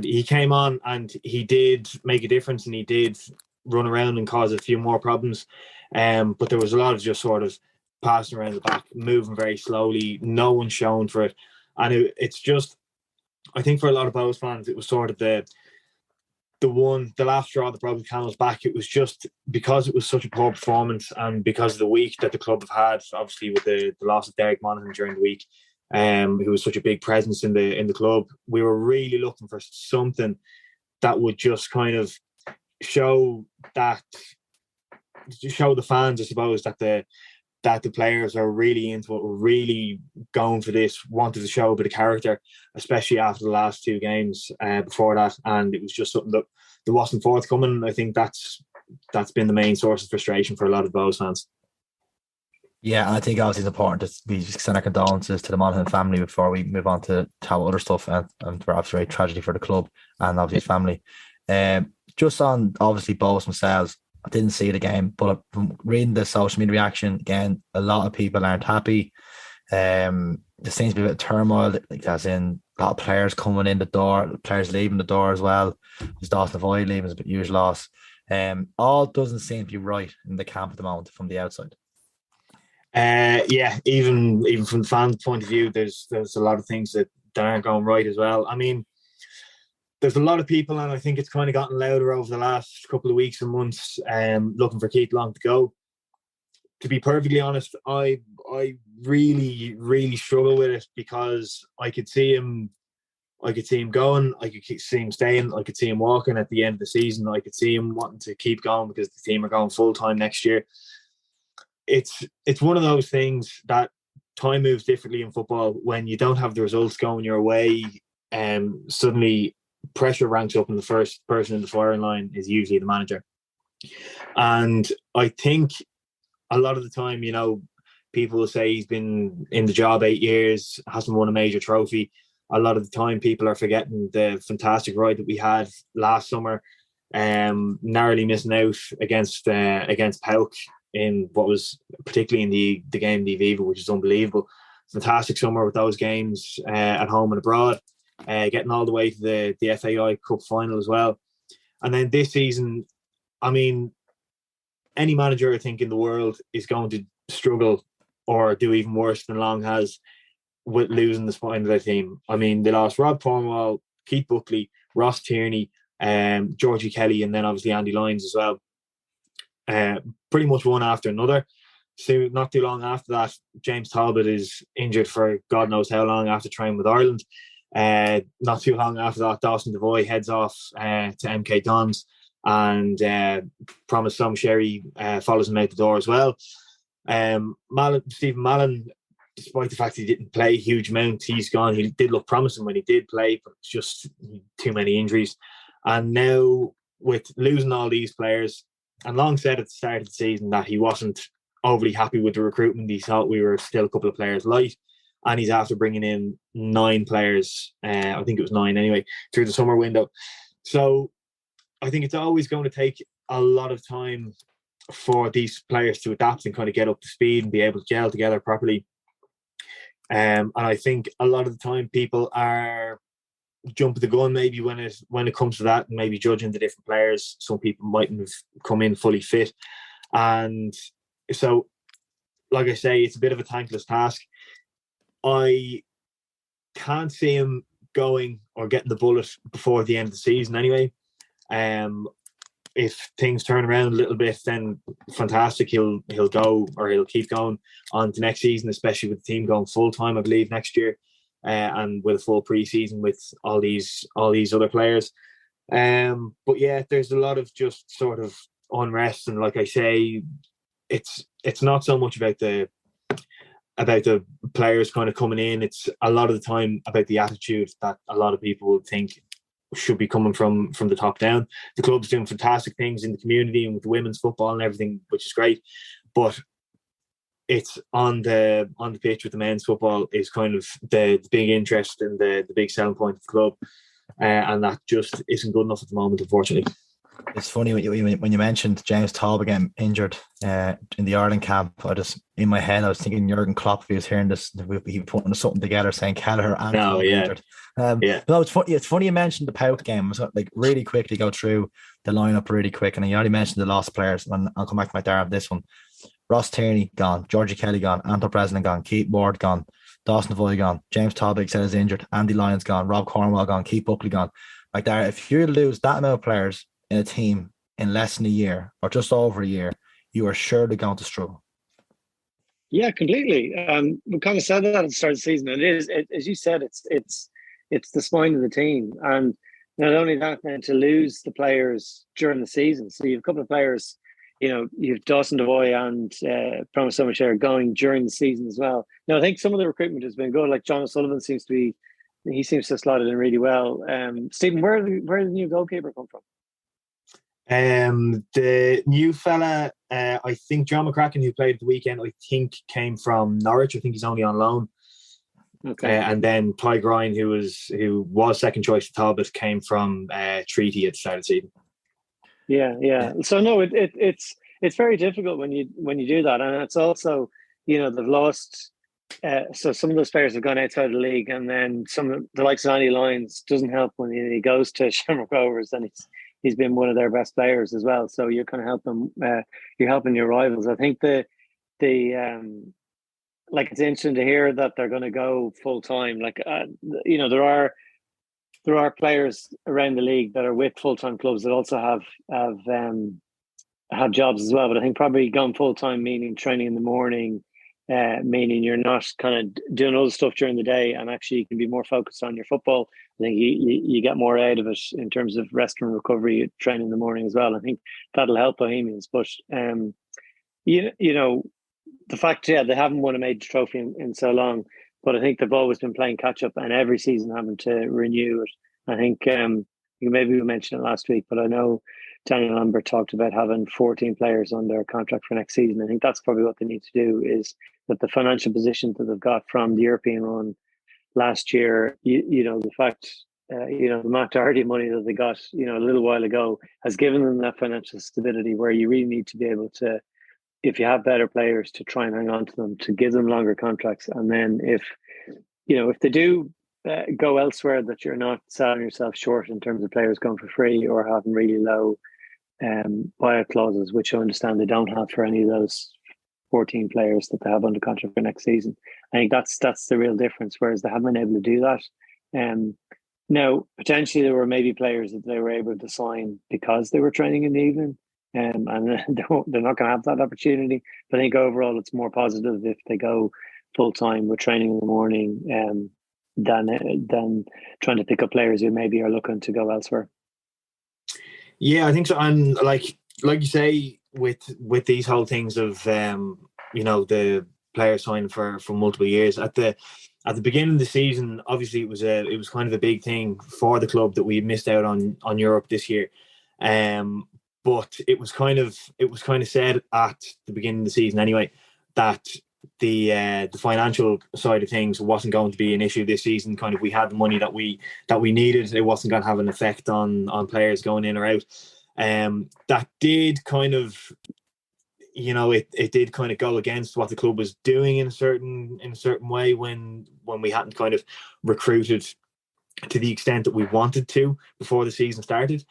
he came on and he did make a difference and he did run around and cause a few more problems. But there was a lot of just sort of passing around the back, moving very slowly, no one showing for it. And it's just, I think for a lot of Bowes fans, it was sort of the last straw that brought the camel's back. It was just because it was such a poor performance and because of the week that the club have had, obviously with the loss of Derek Monaghan during the week, who was such a big presence in the club. We were really looking for something that would just kind of show the fans, I suppose, that the players are really into it, were really going for this, wanted to show a bit of character, especially after the last 2 games before that. And it was just something that wasn't forthcoming. I think that's been the main source of frustration for a lot of Bowes fans. Yeah, and I think obviously it's important to be send our condolences to the Monaghan family before we move on to talk about other stuff, and perhaps very tragedy for the club and obviously his family. Just on obviously Bowes themselves, I didn't see the game, but from reading the social media reaction, again, a lot of people aren't happy. There seems to be a bit of turmoil, like as in a lot of players coming in the door, players leaving the door as well. There's Dawson Avoy leaving, is a bit huge loss. All doesn't seem to be right in the camp at the moment from the outside. Even from the fan point of view, there's a lot of things that aren't going right as well. I mean, there's a lot of people, and I think it's kind of gotten louder over the last couple of weeks and months, looking for Keith Long to go. To be perfectly honest, I really, really struggle with it because I could see him going, I could see him staying, I could see him walking at the end of the season, I could see him wanting to keep going because the team are going full time next year. It's one of those things that time moves differently in football. When you don't have the results going your way, suddenly pressure ranks up, and the first person in the firing line is usually the manager. And I think a lot of the time, people will say he's been in the job 8 years, hasn't won a major trophy. A lot of the time people are forgetting the fantastic ride that we had last summer, narrowly missing out against Pauk in what was particularly in the game the Aviva, which is unbelievable. Fantastic summer with those games at home and abroad, getting all the way to the FAI Cup final as well. And then this season, I mean, any manager I think in the world is going to struggle or do even worse than Long has. with losing the spine of their team. I mean, they lost Rob Cornwall, Keith Buckley, Ross Tierney, Georgie Kelly, and then obviously Andy Lyons as well. Pretty much one after another. So not too long after that, James Talbot is injured for God knows how long after training with Ireland. Not too long after that, Dawson Devoy heads off to MK Dons, and Promise Sherry follows him out the door as well. Stephen Mallon, despite the fact he didn't play a huge amount, he's gone. He did look promising when he did play, but it's just too many injuries. And now with losing all these players, and Long said at the start of the season that he wasn't overly happy with the recruitment. He thought we were still a couple of players light, and he's after bringing in 9 players, I think it was 9 anyway, through the summer window. So I think it's always going to take a lot of time for these players to adapt and kind of get up to speed and be able to gel together properly. And I think a lot of the time people are jumping the gun maybe when it comes to that, and maybe judging the different players. Some people mightn't have come in fully fit, and so, like I say, it's a bit of a thankless task. I can't see him going or getting the bullet before the end of the season anyway. If things turn around a little bit, then fantastic. He'll go, or he'll keep going on to next season, especially with the team going full time, I believe, next year, and with a full pre-season with all these other players. But yeah, there's a lot of just sort of unrest, and like I say, it's not so much about the players kind of coming in. It's a lot of the time about the attitude that a lot of people would think should be coming from the top down. The club's doing fantastic things in the community and with the women's football and everything, which is great. But it's on the pitch with the men's football is kind of the big interest and the big selling point of the club, and that just isn't good enough at the moment, unfortunately. It's funny when you mentioned James Talbot getting injured in the Ireland camp. In my head I was thinking Jurgen Klopp, if he was hearing this, he putting something together saying Kelleher and Talbot injured. No, it's funny you mentioned the Pout game. So like really quickly go through the lineup really quick, and you already mentioned the lost players, and I'll come back to Macdara of this one. Ross Tierney gone, Georgie Kelly gone, Anton Breslin gone, Keith Ward gone, Dawson Devoy gone, James Talbot said is injured, Andy Lyons gone, Rob Cornwall gone, Keith Buckley gone. Macdara, if you lose that amount of players in a team in less than a year or just over a year, you are surely going to struggle. Yeah, completely. We kind of said that at the start of the season. It is, as you said, it's the spine of the team, and not only that, then to lose the players during the season. So you have a couple of players, you've Dawson Devoy and Promise Summer going during the season as well. Now I think some of the recruitment has been good. Like John O'Sullivan seems to have slotted in really well. Stephen, where did the new goalkeeper come from? The new fella, I think John McCracken, who played at the weekend, I think came from Norwich. I think he's only on loan. Okay. And then Ty Grine, who was second choice to Talbot, came from Treaty at the start of the season. Yeah. So no, it's very difficult when you do that, and it's also they've lost. So some of those players have gone outside the league, and then some of the likes of Andy Lyons doesn't help when he goes to Shamrock Rovers, and he's been one of their best players as well. So you're kind of helping you're helping your rivals. I think the like it's interesting to hear that they're going to go full time. Like there are players around the league that are with full time clubs that also have jobs as well. But I think probably going full time, meaning training in the morning, meaning you're not kind of doing all the stuff during the day, and actually you can be more focused on your football. I think you get more out of it in terms of rest and recovery, training in the morning as well. I think that'll help Bohemians. But the fact, they haven't won a major trophy in so long, but I think they've always been playing catch up, and every season having to renew it. I think maybe we mentioned it last week, but I know Daniel Lambert talked about having 14 players on their contract for next season. I think that's probably what they need to do, is that the financial position that they've got from the European run last year, the fact, the Matt Doherty money that they got, a little while ago has given them that financial stability where you really need to be able to, if you have better players, to try and hang on to them, to give them longer contracts. And then if they do go elsewhere, that you're not selling yourself short in terms of players going for free or having really low buyout clauses, which I understand they don't have for any of those 14 players that they have under contract for next season. I think that's the real difference. Whereas they haven't been able to do that. Now, potentially there were maybe players that they were able to sign because they were training in the evening, and they're not going to have that opportunity. But I think overall it's more positive if they go full time with training in the morning, than trying to pick up players who maybe are looking to go elsewhere. Yeah, I think so. And like you say, with these whole things of the players signing for multiple years at the beginning of the season, obviously it was kind of a big thing for the club that we missed out on Europe this year. But it was kind of said at the beginning of the season anyway that the financial side of things wasn't going to be an issue this season. Kind of, we had the money that we needed. It wasn't going to have an effect on players going in or out. That did kind of, it did kind of go against what the club was doing in a certain way when we hadn't kind of recruited to the extent that we wanted to before the season started.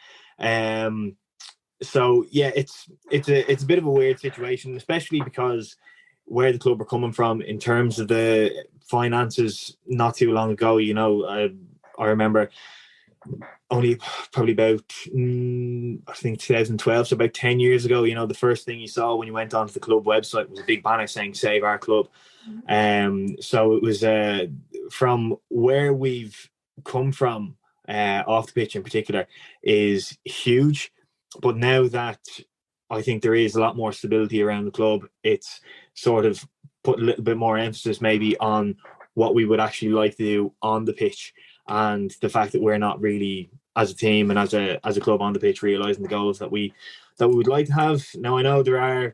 So yeah, it's a bit of a weird situation, especially because where the club are coming from in terms of the finances not too long ago. I remember only probably about I think 2012, so about 10 years ago, the first thing you saw when you went onto the club website was a big banner saying "Save our club." So it was from where we've come from, off the pitch in particular, is huge. But now that I think there is a lot more stability around the club, it's sort of put a little bit more emphasis maybe on what we would actually like to do on the pitch, and the fact that we're not really, as a team and as a club on the pitch, realising the goals that we would like to have. Now I know there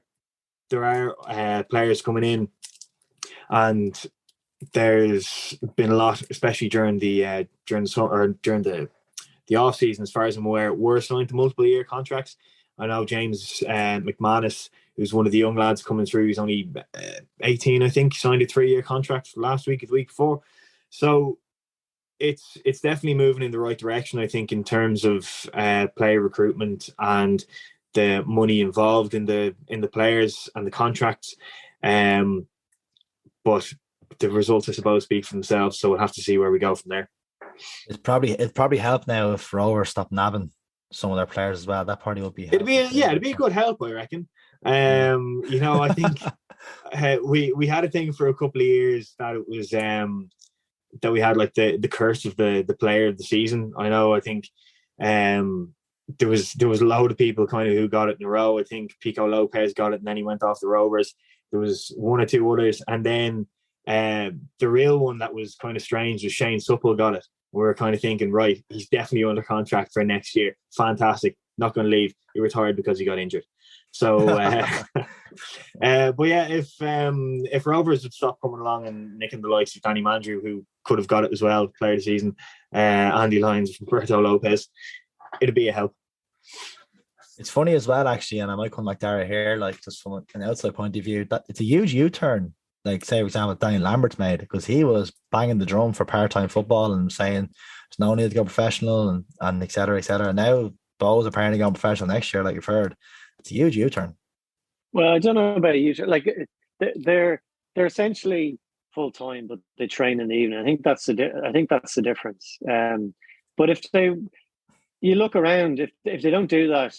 are players coming in, and there's been a lot, especially during the summer, or during the off season, as far as I'm aware, we're signed to multiple year contracts. I know James McManus, who's one of the young lads coming through, he's only 18, I think, signed a 3-year contract last week or the week before. So it's definitely moving in the right direction, I think, in terms of player recruitment and the money involved in the players and the contracts. But the results, I suppose, speak for themselves. So we'll have to see where we go from there. It'd probably help now if Rovers stop nabbing some of their players as well. That probably would be helpful. It'd be a good help, I reckon. I think we had a thing for a couple of years that it was that we had like the curse of the player of the season. I think there was a load of people kind of who got it in a row. I think Pico Lopez got it, and then he went off the Rovers. There was one or two others, and then the real one that was kind of strange was Shane Supple got it. We were kind of thinking, right, he's definitely under contract for next year. Fantastic, not going to leave. He retired because he got injured. So, but yeah, if Rovers would stop coming along and nicking the likes of Danny Mandrew, who could have got it as well, player of the season, Andy Lyons, Roberto Lopez, it'd be a help. It's funny as well, actually, and I might come Macdara here, like just from an outside point of view, that it's a huge U-turn. Like, say, for example, Daniel Lambert's made, because he was banging the drum for part-time football and saying there's no need to go professional and et cetera, et cetera. And now Bo's apparently going professional next year, like you've heard. It's a huge U-turn. Well, I don't know about a U-turn. Like, they're essentially full-time, but they train in the evening. I think that's the difference. But you look around, if they don't do that,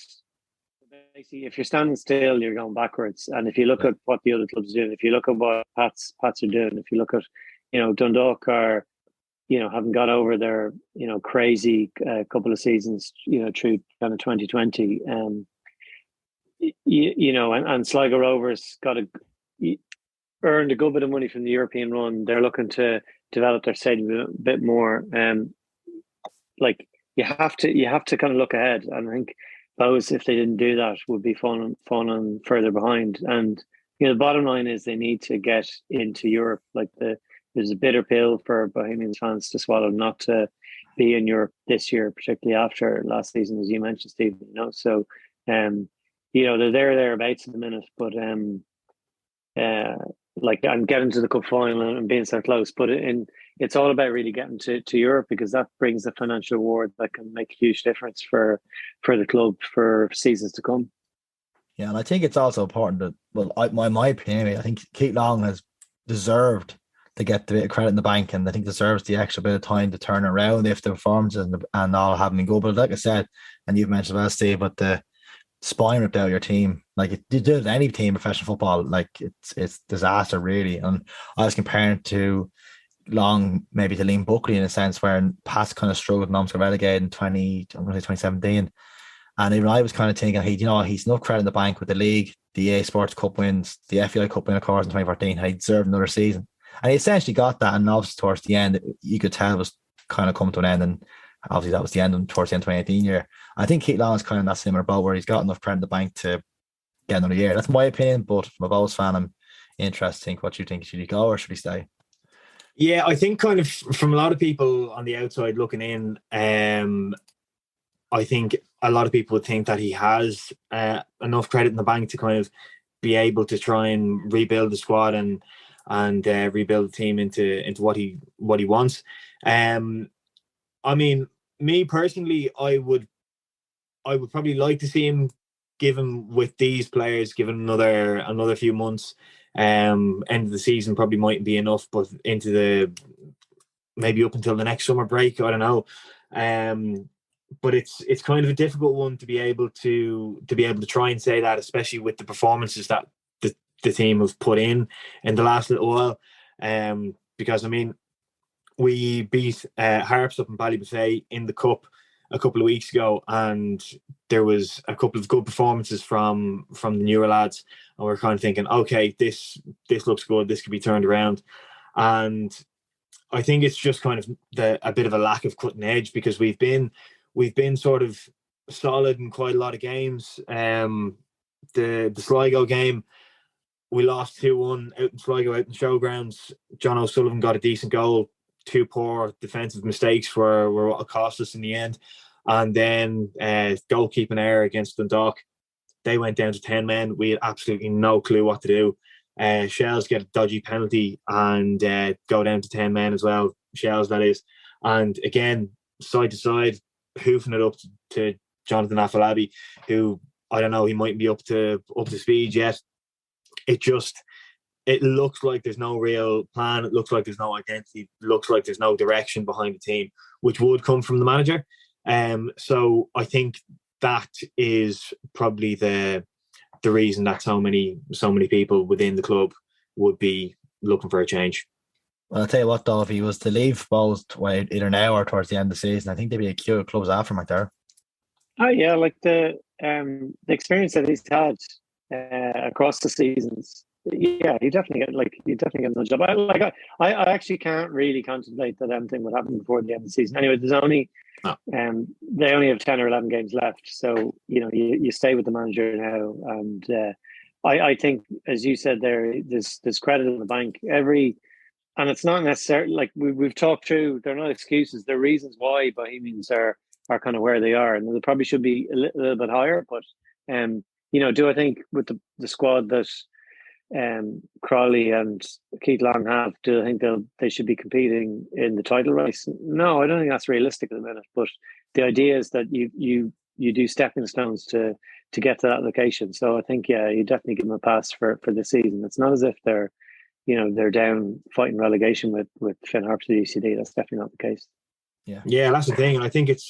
basically, if you're standing still, you're going backwards. And if you look at what the other clubs are doing, if you look at what Pats are doing, if you look at, Dundalk are, haven't got over their, crazy couple of seasons, through kind of 2020. And Sligo Rovers earned a good bit of money from the European run. They're looking to develop their stadium a bit more. You have to kind of look ahead. And I think those, if they didn't do that, would be falling further behind. And the bottom line is they need to get into Europe. There's a bitter pill for Bohemians fans to swallow not to be in Europe this year, particularly after last season, as you mentioned, Stephen. So they're thereabouts at the minute, but I'm getting to the cup final and being so close, but it's all about really getting to Europe, because that brings the financial reward that can make a huge difference for the club for seasons to come. Yeah, and I think it's also important that, well, my opinion, I think Keith Long has deserved to get the bit of credit in the bank, and I think deserves the extra bit of time to turn around if the performances and all haven't been good. But like I said, and you've mentioned well, Steve, but the spine ripped out your team. Like you do it any team, professional football, like it's disaster really. And I was comparing it to maybe to Liam Buckley in a sense, where Pats kind of struggled and almost got relegated in 2017. And even I was kind of thinking, hey, he's enough credit in the bank with the league, the EA Sports Cup wins, the FAI Cup win, of course, in 2014. He deserved another season. And he essentially got that. And obviously towards the end, you could tell it was kind of come to an end. And obviously that was the end towards the end of 2018 year. I think Keith Long's kind of in that similar boat where he's got enough credit in the bank to get another year. That's my opinion. But from a Bows fan, I'm interested to think what you think. Should he go or should he stay? Yeah, I think kind of from a lot of people on the outside looking in, I think a lot of people would think that he has enough credit in the bank to kind of be able to try and rebuild the squad and rebuild the team into what he wants. I mean, me personally, I would probably like to see him given with these players, given another few months. End of the season probably mightn't be enough, but into maybe up until the next summer break, I don't know. But it's kind of a difficult one to be able to try and say that, especially with the performances that the team have put in the last little while. Because I mean, we beat Harps up in Ballybuffet in the cup a couple of weeks ago, and there was a couple of good performances from the newer lads, and we're kind of thinking, okay, this looks good, this could be turned around. And I think it's just kind of a bit of a lack of cutting edge, because we've been sort of solid in quite a lot of games. The Sligo game, we lost 2-1 out in Sligo, out in showgrounds. John O'Sullivan got a decent goal. 2 poor defensive mistakes were what cost us in the end. And then goalkeeping error against Dundalk. They went down to 10 men. We had absolutely no clue what to do. Shells get a dodgy penalty and go down to 10 men as well. Shells, that is. And again, side to side, hoofing it up to Jonathan Afolabi, who, I don't know, he mightn't be up to speed yet. It looks like there's no real plan. It looks like there's no identity. It looks like there's no direction behind the team, which would come from the manager. So I think that is probably the reason that so many people within the club would be looking for a change. Well, I'll tell you what, though, if he was to leave Bowles either now or towards the end of the season, I think there'd be a queue of clubs after Macdara. Oh yeah, like the experience that he's had across the seasons. Yeah, he definitely get another job. I actually can't really contemplate that anything would happen before the end of the season. Anyway, there's only they only have 10 or 11 games left, so you stay with the manager now. And I think, as you said, there's credit in the bank. And it's not necessarily like we've talked through. They're not excuses. They're reasons why Bohemians are kind of where they are, and they probably should be a little bit higher. But do I think with the squad that Crawley and Keith Long have, do I think they should be competing in the title race? No, I don't think that's realistic at the minute. But the idea is that you do stepping stones to get to that location. So I think, yeah, you definitely give them a pass for the season. It's not as if they're down fighting relegation with Finn Harps at UCD. That's definitely not the case. Yeah, that's the thing, and I think it's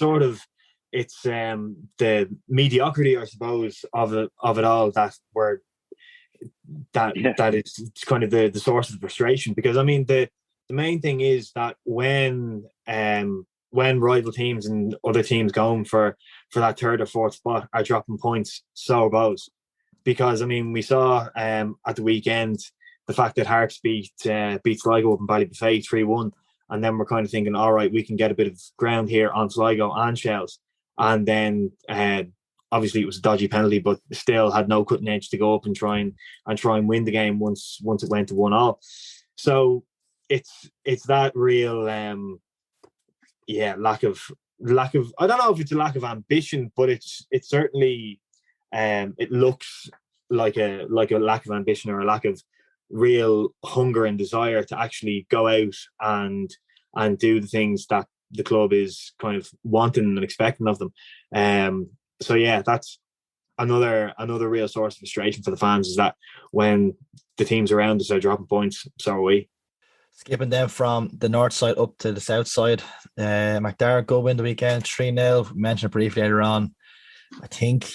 the mediocrity, I suppose, of it all that it's kind of the source of frustration. Because I mean, the main thing is that when rival teams and other teams going for that third or fourth spot are dropping points, so goes. Because I mean, we saw at the weekend the fact that Hearts beat Sligo up in Ballybuffet 3-1, and then we're kind of thinking, all right, we can get a bit of ground here on Sligo and Shells, and then obviously it was a dodgy penalty, but still had no cutting edge to go up and try and win the game once it went to 1-1. So it's that real lack of I don't know if it's a lack of ambition, but it's certainly it looks like a lack of ambition, or a lack of real hunger and desire to actually go out and do the things that the club is kind of wanting and expecting of them. So yeah, that's another real source of frustration for the fans, is that when the teams around us are dropping points, so are we. Skipping them from the north side up to the south side. Macdara go win the weekend 3-0. We mentioned it briefly later on. I think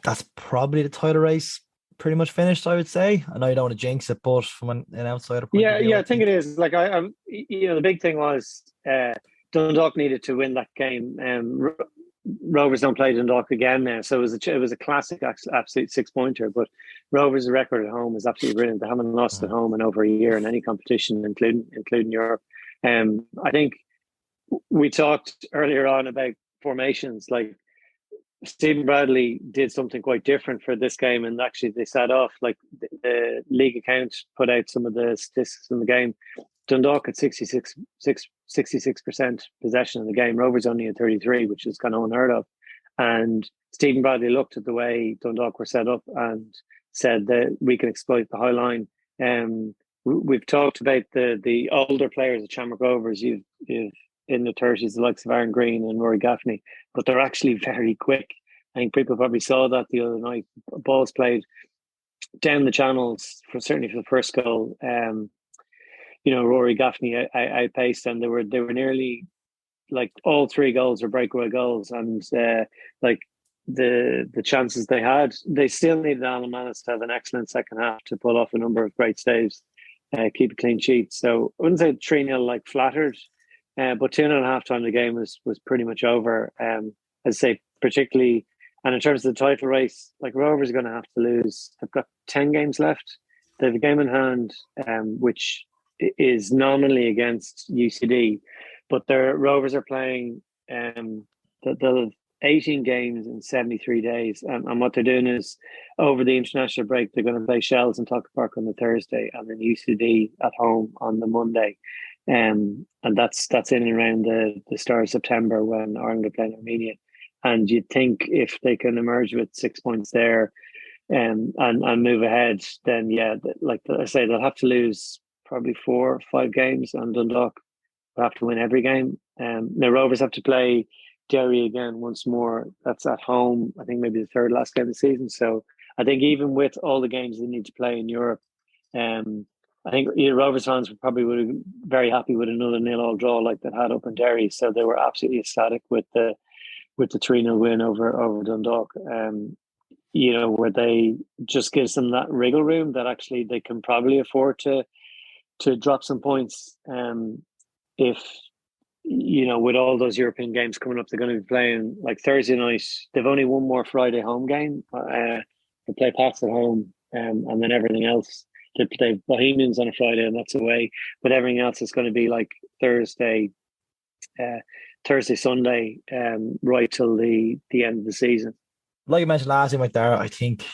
that's probably the title race pretty much finished, I would say. I know you don't want to jinx it, but from an outsider point of view. I think it is. Like the big thing was Dundalk needed to win that game. Rovers don't play Dundalk again now, so it was a classic, absolute 6-pointer. But Rovers' record at home is absolutely brilliant. They haven't lost at home in over a year in any competition, including Europe. I think we talked earlier on about formations. Like Stephen Bradley did something quite different for this game, and actually they set off. Like the league account put out some of the statistics in the game. Dundalk at 66% possession in the game. Rovers only at 33%, which is kind of unheard of. And Stephen Bradley looked at the way Dundalk were set up and said that we can exploit the high line. We've talked about the older players at Shamrock Rovers. You've in the 30s, the likes of Aaron Green and Rory Gaffney, but they're actually very quick. I think people probably saw that the other night. Balls played down the channels certainly for the first goal. Rory Gaffney outpaced, and they were nearly like all 3 goals were breakaway goals, and like the chances they had, they still needed Alan Mannis to have an excellent second half to pull off a number of great saves, keep a clean sheet. So I wouldn't say 3-0 like flattered, but 2.5 time the game was pretty much over. As I say, particularly, and in terms of the title race, like Rovers are going to have to lose. They've got 10 games left. They have a game in hand, which is nominally against UCD, but their Rovers are playing the 18 games in 73 days, and what they're doing is over the international break they're going to play Shells in Tucker Park on the Thursday, and then UCD at home on the Monday, and that's in and around the start of September when Ireland are playing Armenia. And you'd think if they can emerge with 6 points there, and move ahead, then like I say, they'll have to lose probably 4 or 5 games, and Dundalk will have to win every game. Now Rovers have to play Derry again once more. That's at home. I think maybe the third last game of the season. So I think even with all the games they need to play in Europe, I think Rovers fans probably would have been very happy with another 0-0 draw like they had up in Derry. So they were absolutely ecstatic with the 3-0 win over Dundalk. Where they just gives them that wriggle room that actually they can probably afford to drop some points. If with all those European games coming up, they're going to be playing like Thursday night. They've only one more Friday home game. They play Pats at home, and then everything else. They play Bohemians on a Friday, and that's away. But everything else is going to be like Thursday, Sunday, right till the end of the season. Like you mentioned last time, there, I think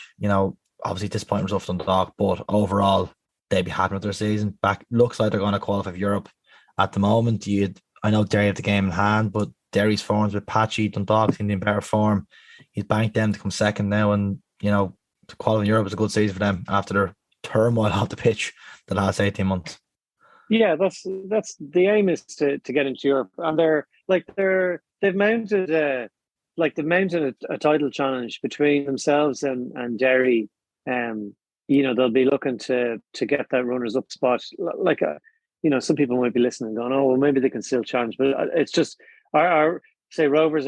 obviously disappointing result from Dundalk, but overall they'd be happy with their season. Looks like they're going to qualify for Europe at the moment. I know Derry have the game in hand, but Derry's forms with patchy. Dundalk seem in better form. He's banked them to come second now, and to qualify in Europe is a good season for them after their turmoil off the pitch the last 18 months. Yeah, that's the aim, is to get into Europe, and they've mounted a title challenge between themselves and Derry. They'll be looking to get that runners up spot. Some people might be listening and going, oh, well, maybe they can still challenge. But it's just, our say Rovers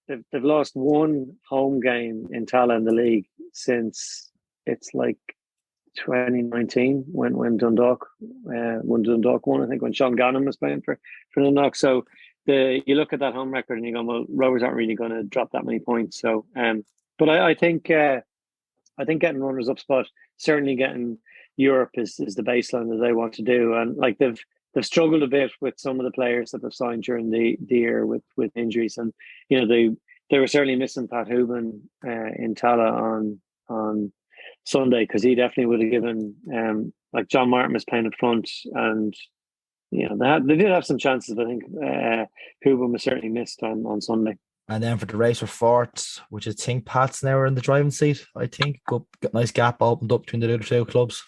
they've lost one home game in Tala in the league since it's like 2019 when Dundalk won. I think when Sean Gannon was playing for Dundalk. So you look at that home record and you go, well, Rovers aren't really going to drop that many points. So, but I think getting runners up spot, certainly getting Europe is the baseline that they want to do. And like they've struggled a bit with some of the players that they've signed during the year with injuries, and they were certainly missing Pat Hooban in Tala on Sunday, because he definitely would have given like John Martin was playing up front, and they did have some chances, but I think Hooban was certainly missed on Sunday. And then for the race for fourth, which I think Pat's now in the driving seat, I think. Got nice gap opened up between the other 2 clubs.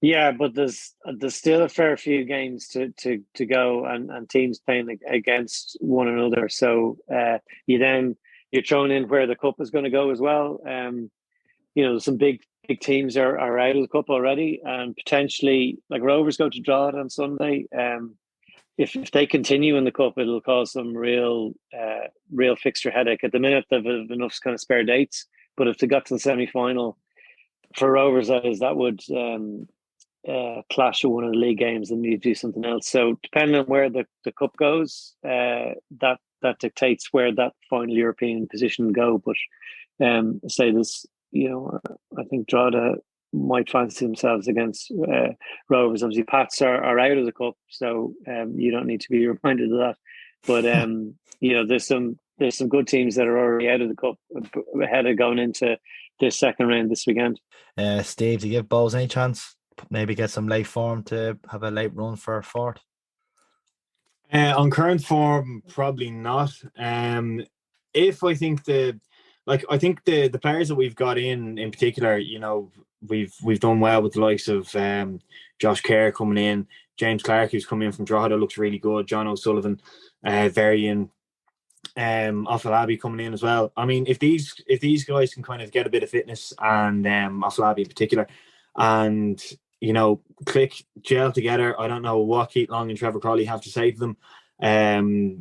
Yeah, but there's still a fair few games to go, and teams playing against one another. So you're thrown in where the cup is going to go as well. There's some big big teams are out of the cup already, and potentially like Rovers go to draw it on Sunday. If they continue in the cup, it'll cause some real fixture headache. At the minute, they've enough kind of spare dates, but if they got to the semi-final for Rovers, that would clash with one of the league games and need to do something else. So depending on where the cup goes, that dictates where that final European position will go. But say this, I think Drogheda might fancy themselves against Rovers. Obviously, Pats are out of the cup, so you don't need to be reminded of that. But there's some good teams that are already out of the cup ahead of going into this second round this weekend. Steve, do you give Bowes any chance? Maybe get some late form to have a late run for fourth? On current form, probably not. If I think the players that we've got in particular, we've done well with the likes of Josh Kerr coming in, James Clark, who's coming in from Drogheda, looks really good. John O'Sullivan, Varian, Afolabi coming in as well. I mean, if these guys can kind of get a bit of fitness, and Afolabi in particular, and gel together, I don't know what Keith Long and Trevor Crowley have to say to them.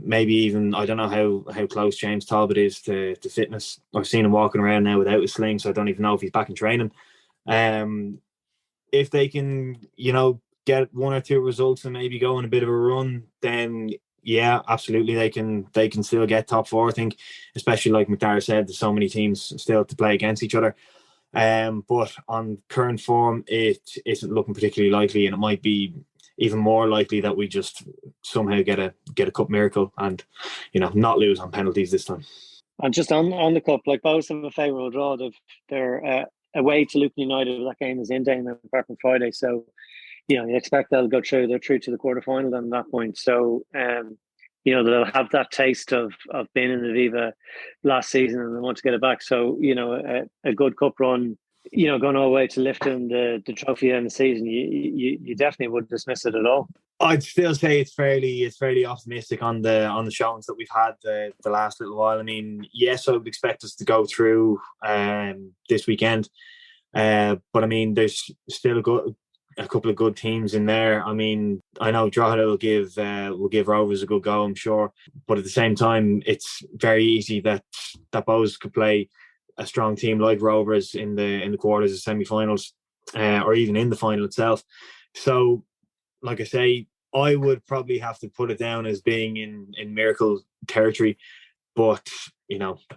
Maybe even, I don't know how close James Talbot is to fitness. I've seen him walking around now without a sling, so I don't even know if he's back in training. If they can, get one or two results and maybe go on a bit of a run, then yeah, absolutely they can still get top four. I think, especially like Macdara said, there's so many teams still to play against each other. But on current form, it isn't looking particularly likely, and it might be even more likely that we just somehow get a cup miracle and not lose on penalties this time. And just on the cup, like both have a favourable draw. They're away to Lucan United. That game is in Damon Park on Friday, so you expect they'll go through. They're through to the quarterfinal then at that point. So they'll have that taste of being in the Viva last season, and they want to get it back. So a good cup run, going all the way to lifting the trophy in the season, you definitely wouldn't dismiss it at all. I'd still say it's fairly optimistic on the showings that we've had the last little while. I mean, yes, I would expect us to go through this weekend, but I mean, there's still a couple of good teams in there. I mean, I know Drogheda will give Rovers a good go, I'm sure, but at the same time, it's very easy that Bowes could play a strong team like Rovers in the quarters or semi-finals, or even in the final itself. So, like I say, I would probably have to put it down as being in miracle territory, but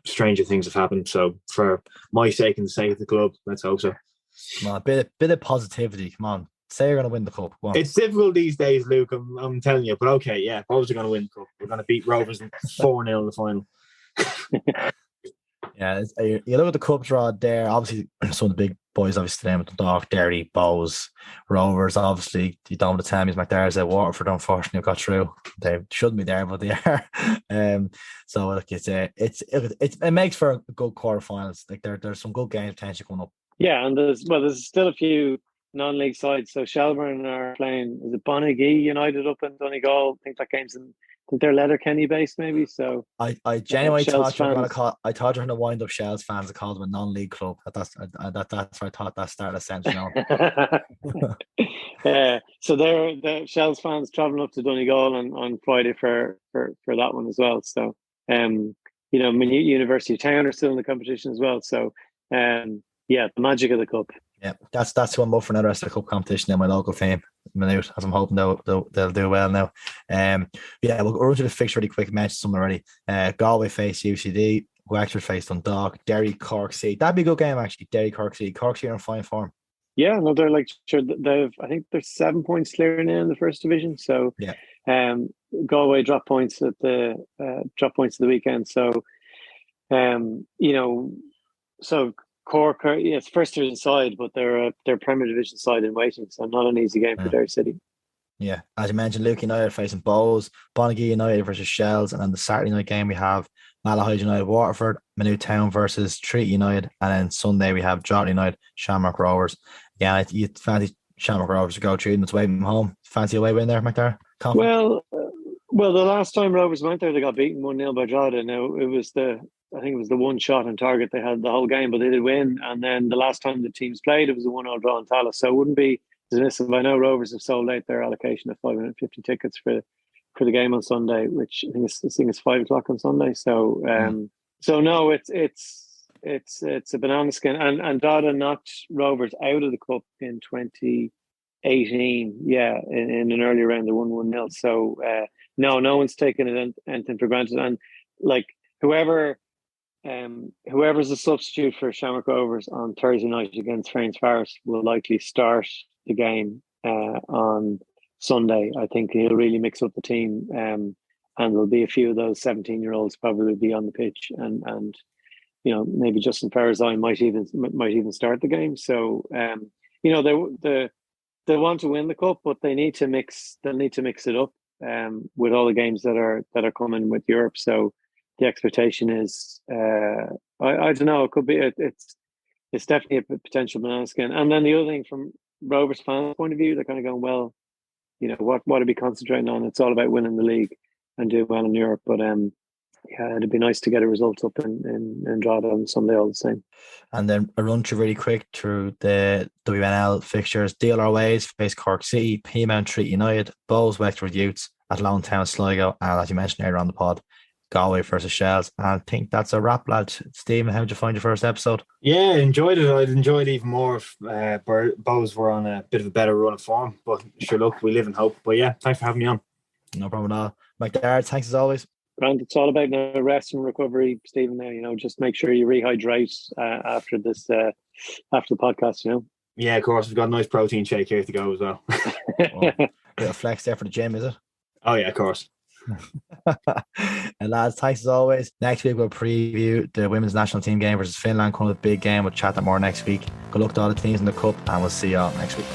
stranger things have happened. So, for my sake and the sake of the club, let's hope so. Come on, a bit of positivity. Come on, say you're going to win the cup. It's difficult these days, Luke. I'm telling you, but okay, yeah, Rovers are going to win the cup. We're going to beat Rovers 4-0 in the final. Yeah, you look at the cup draw there. Obviously, some of the big boys, obviously, them with the Dock, Derry, Bowes, Rovers. Obviously, you don't want to tell me Macdara said Waterford unfortunately got through. They shouldn't be there, but they are. So look, it makes for a good quarterfinals. Like there's some good games potentially coming up. Yeah, and there's still a few non-league sides. So Shelbourne are playing, is it Bonagee United up in Donegal? I think that game's in, I think they're Letterkenny based maybe. So I genuinely thought you were going to wind up Shells fans and call them a non-league club. That's why I thought that started a sentence. So the Shells fans travelling up to Donegal on Friday for that one as well. So Minute University of Town are still in the competition as well. So yeah, the magic of the cup. Yeah, that's who I'm up for now. The rest of the cup competition in my local team. Minute, as I'm hoping they'll do well now. Yeah, we'll run through the fixture really quick. Mentioned some already. Galway face UCD. Wexford face Dundalk. Derry Cork City. That'd be a good game actually. Derry Cork City. Cork City are in fine form. Yeah, no, they're like sure. I think they're 7 points clear now in the first division. So yeah, Galway drop points at the weekend. So so Cork are, it's first division side, but they're Premier Division side in waiting, so not an easy game for Derry City. Yeah, as you mentioned, Luke United facing Bowes, Bonagee United versus Shells, and then the Saturday night game we have Malahide United Waterford, Maynooth Town versus Treaty United, and then Sunday we have Drogheda United Shamrock Rovers. Yeah, you fancy Shamrock Rovers to go through them, it's away from home. Fancy away win there, Macdara? Well, the last time Rovers went there, they got beaten 1-0 by Drogheda. Now it was I think it was the one shot on target they had the whole game, but they did win. And then the last time the teams played, it was a 1-1 draw in Tallaght. So it wouldn't be dismissive. I know Rovers have sold out their allocation of 550 tickets for the game on Sunday, which I think it's 5 o'clock on Sunday. So so no, it's a banana skin. And Dada knocked Rovers out of the cup in 2018. Yeah, in an earlier round, they won 1-0. So no one's taken anything for granted. And like whoever's a substitute for Shamrock Rovers on Thursday night against Ferris will likely start the game on Sunday. I think he'll really mix up the team, and there'll be a few of those 17-year-olds probably be on the pitch, and you know, maybe Justin Farazai might even start the game. So you know, they want to win the cup, but they'll need to mix it up with all the games that are coming with Europe. So the expectation is I don't know, it could be it's definitely a potential banana skin. And then the other thing from Rovers fans' point of view, they're kind of going, well, you know, what are we concentrating on? It's all about winning the league and doing well in Europe. But yeah, it'd be nice to get a result up in Drogheda on Sunday all the same. And then a run through really quick through the WNL fixtures. Deal Our Ways face Cork City, Peamount Treat United, Bowes Wexford Youths, Athlone Town Sligo, and as you mentioned earlier on the pod, Galway versus Shells. And I think that's a wrap, lad. Stephen, how did you find your first episode? Yeah, enjoyed it. I'd enjoyed it even more if Bowes were on a bit of a better run of form. But sure, look, we live in hope. But yeah, thanks for having me on. No problem at all. Macdara, thanks as always. Grant, it's all about now rest and recovery, Stephen. Now, you know, just make sure you rehydrate after this, after the podcast. You know. Yeah, of course. We've got a nice protein shake here to go as well. Bit of flex there for the gym, is it? Oh yeah, of course. And lads, thanks as always. Next week we'll preview the women's national team game versus Finland. Kind of a big game. We'll chat that more next week. Good luck to all the teams in the cup, and we'll see y'all next week.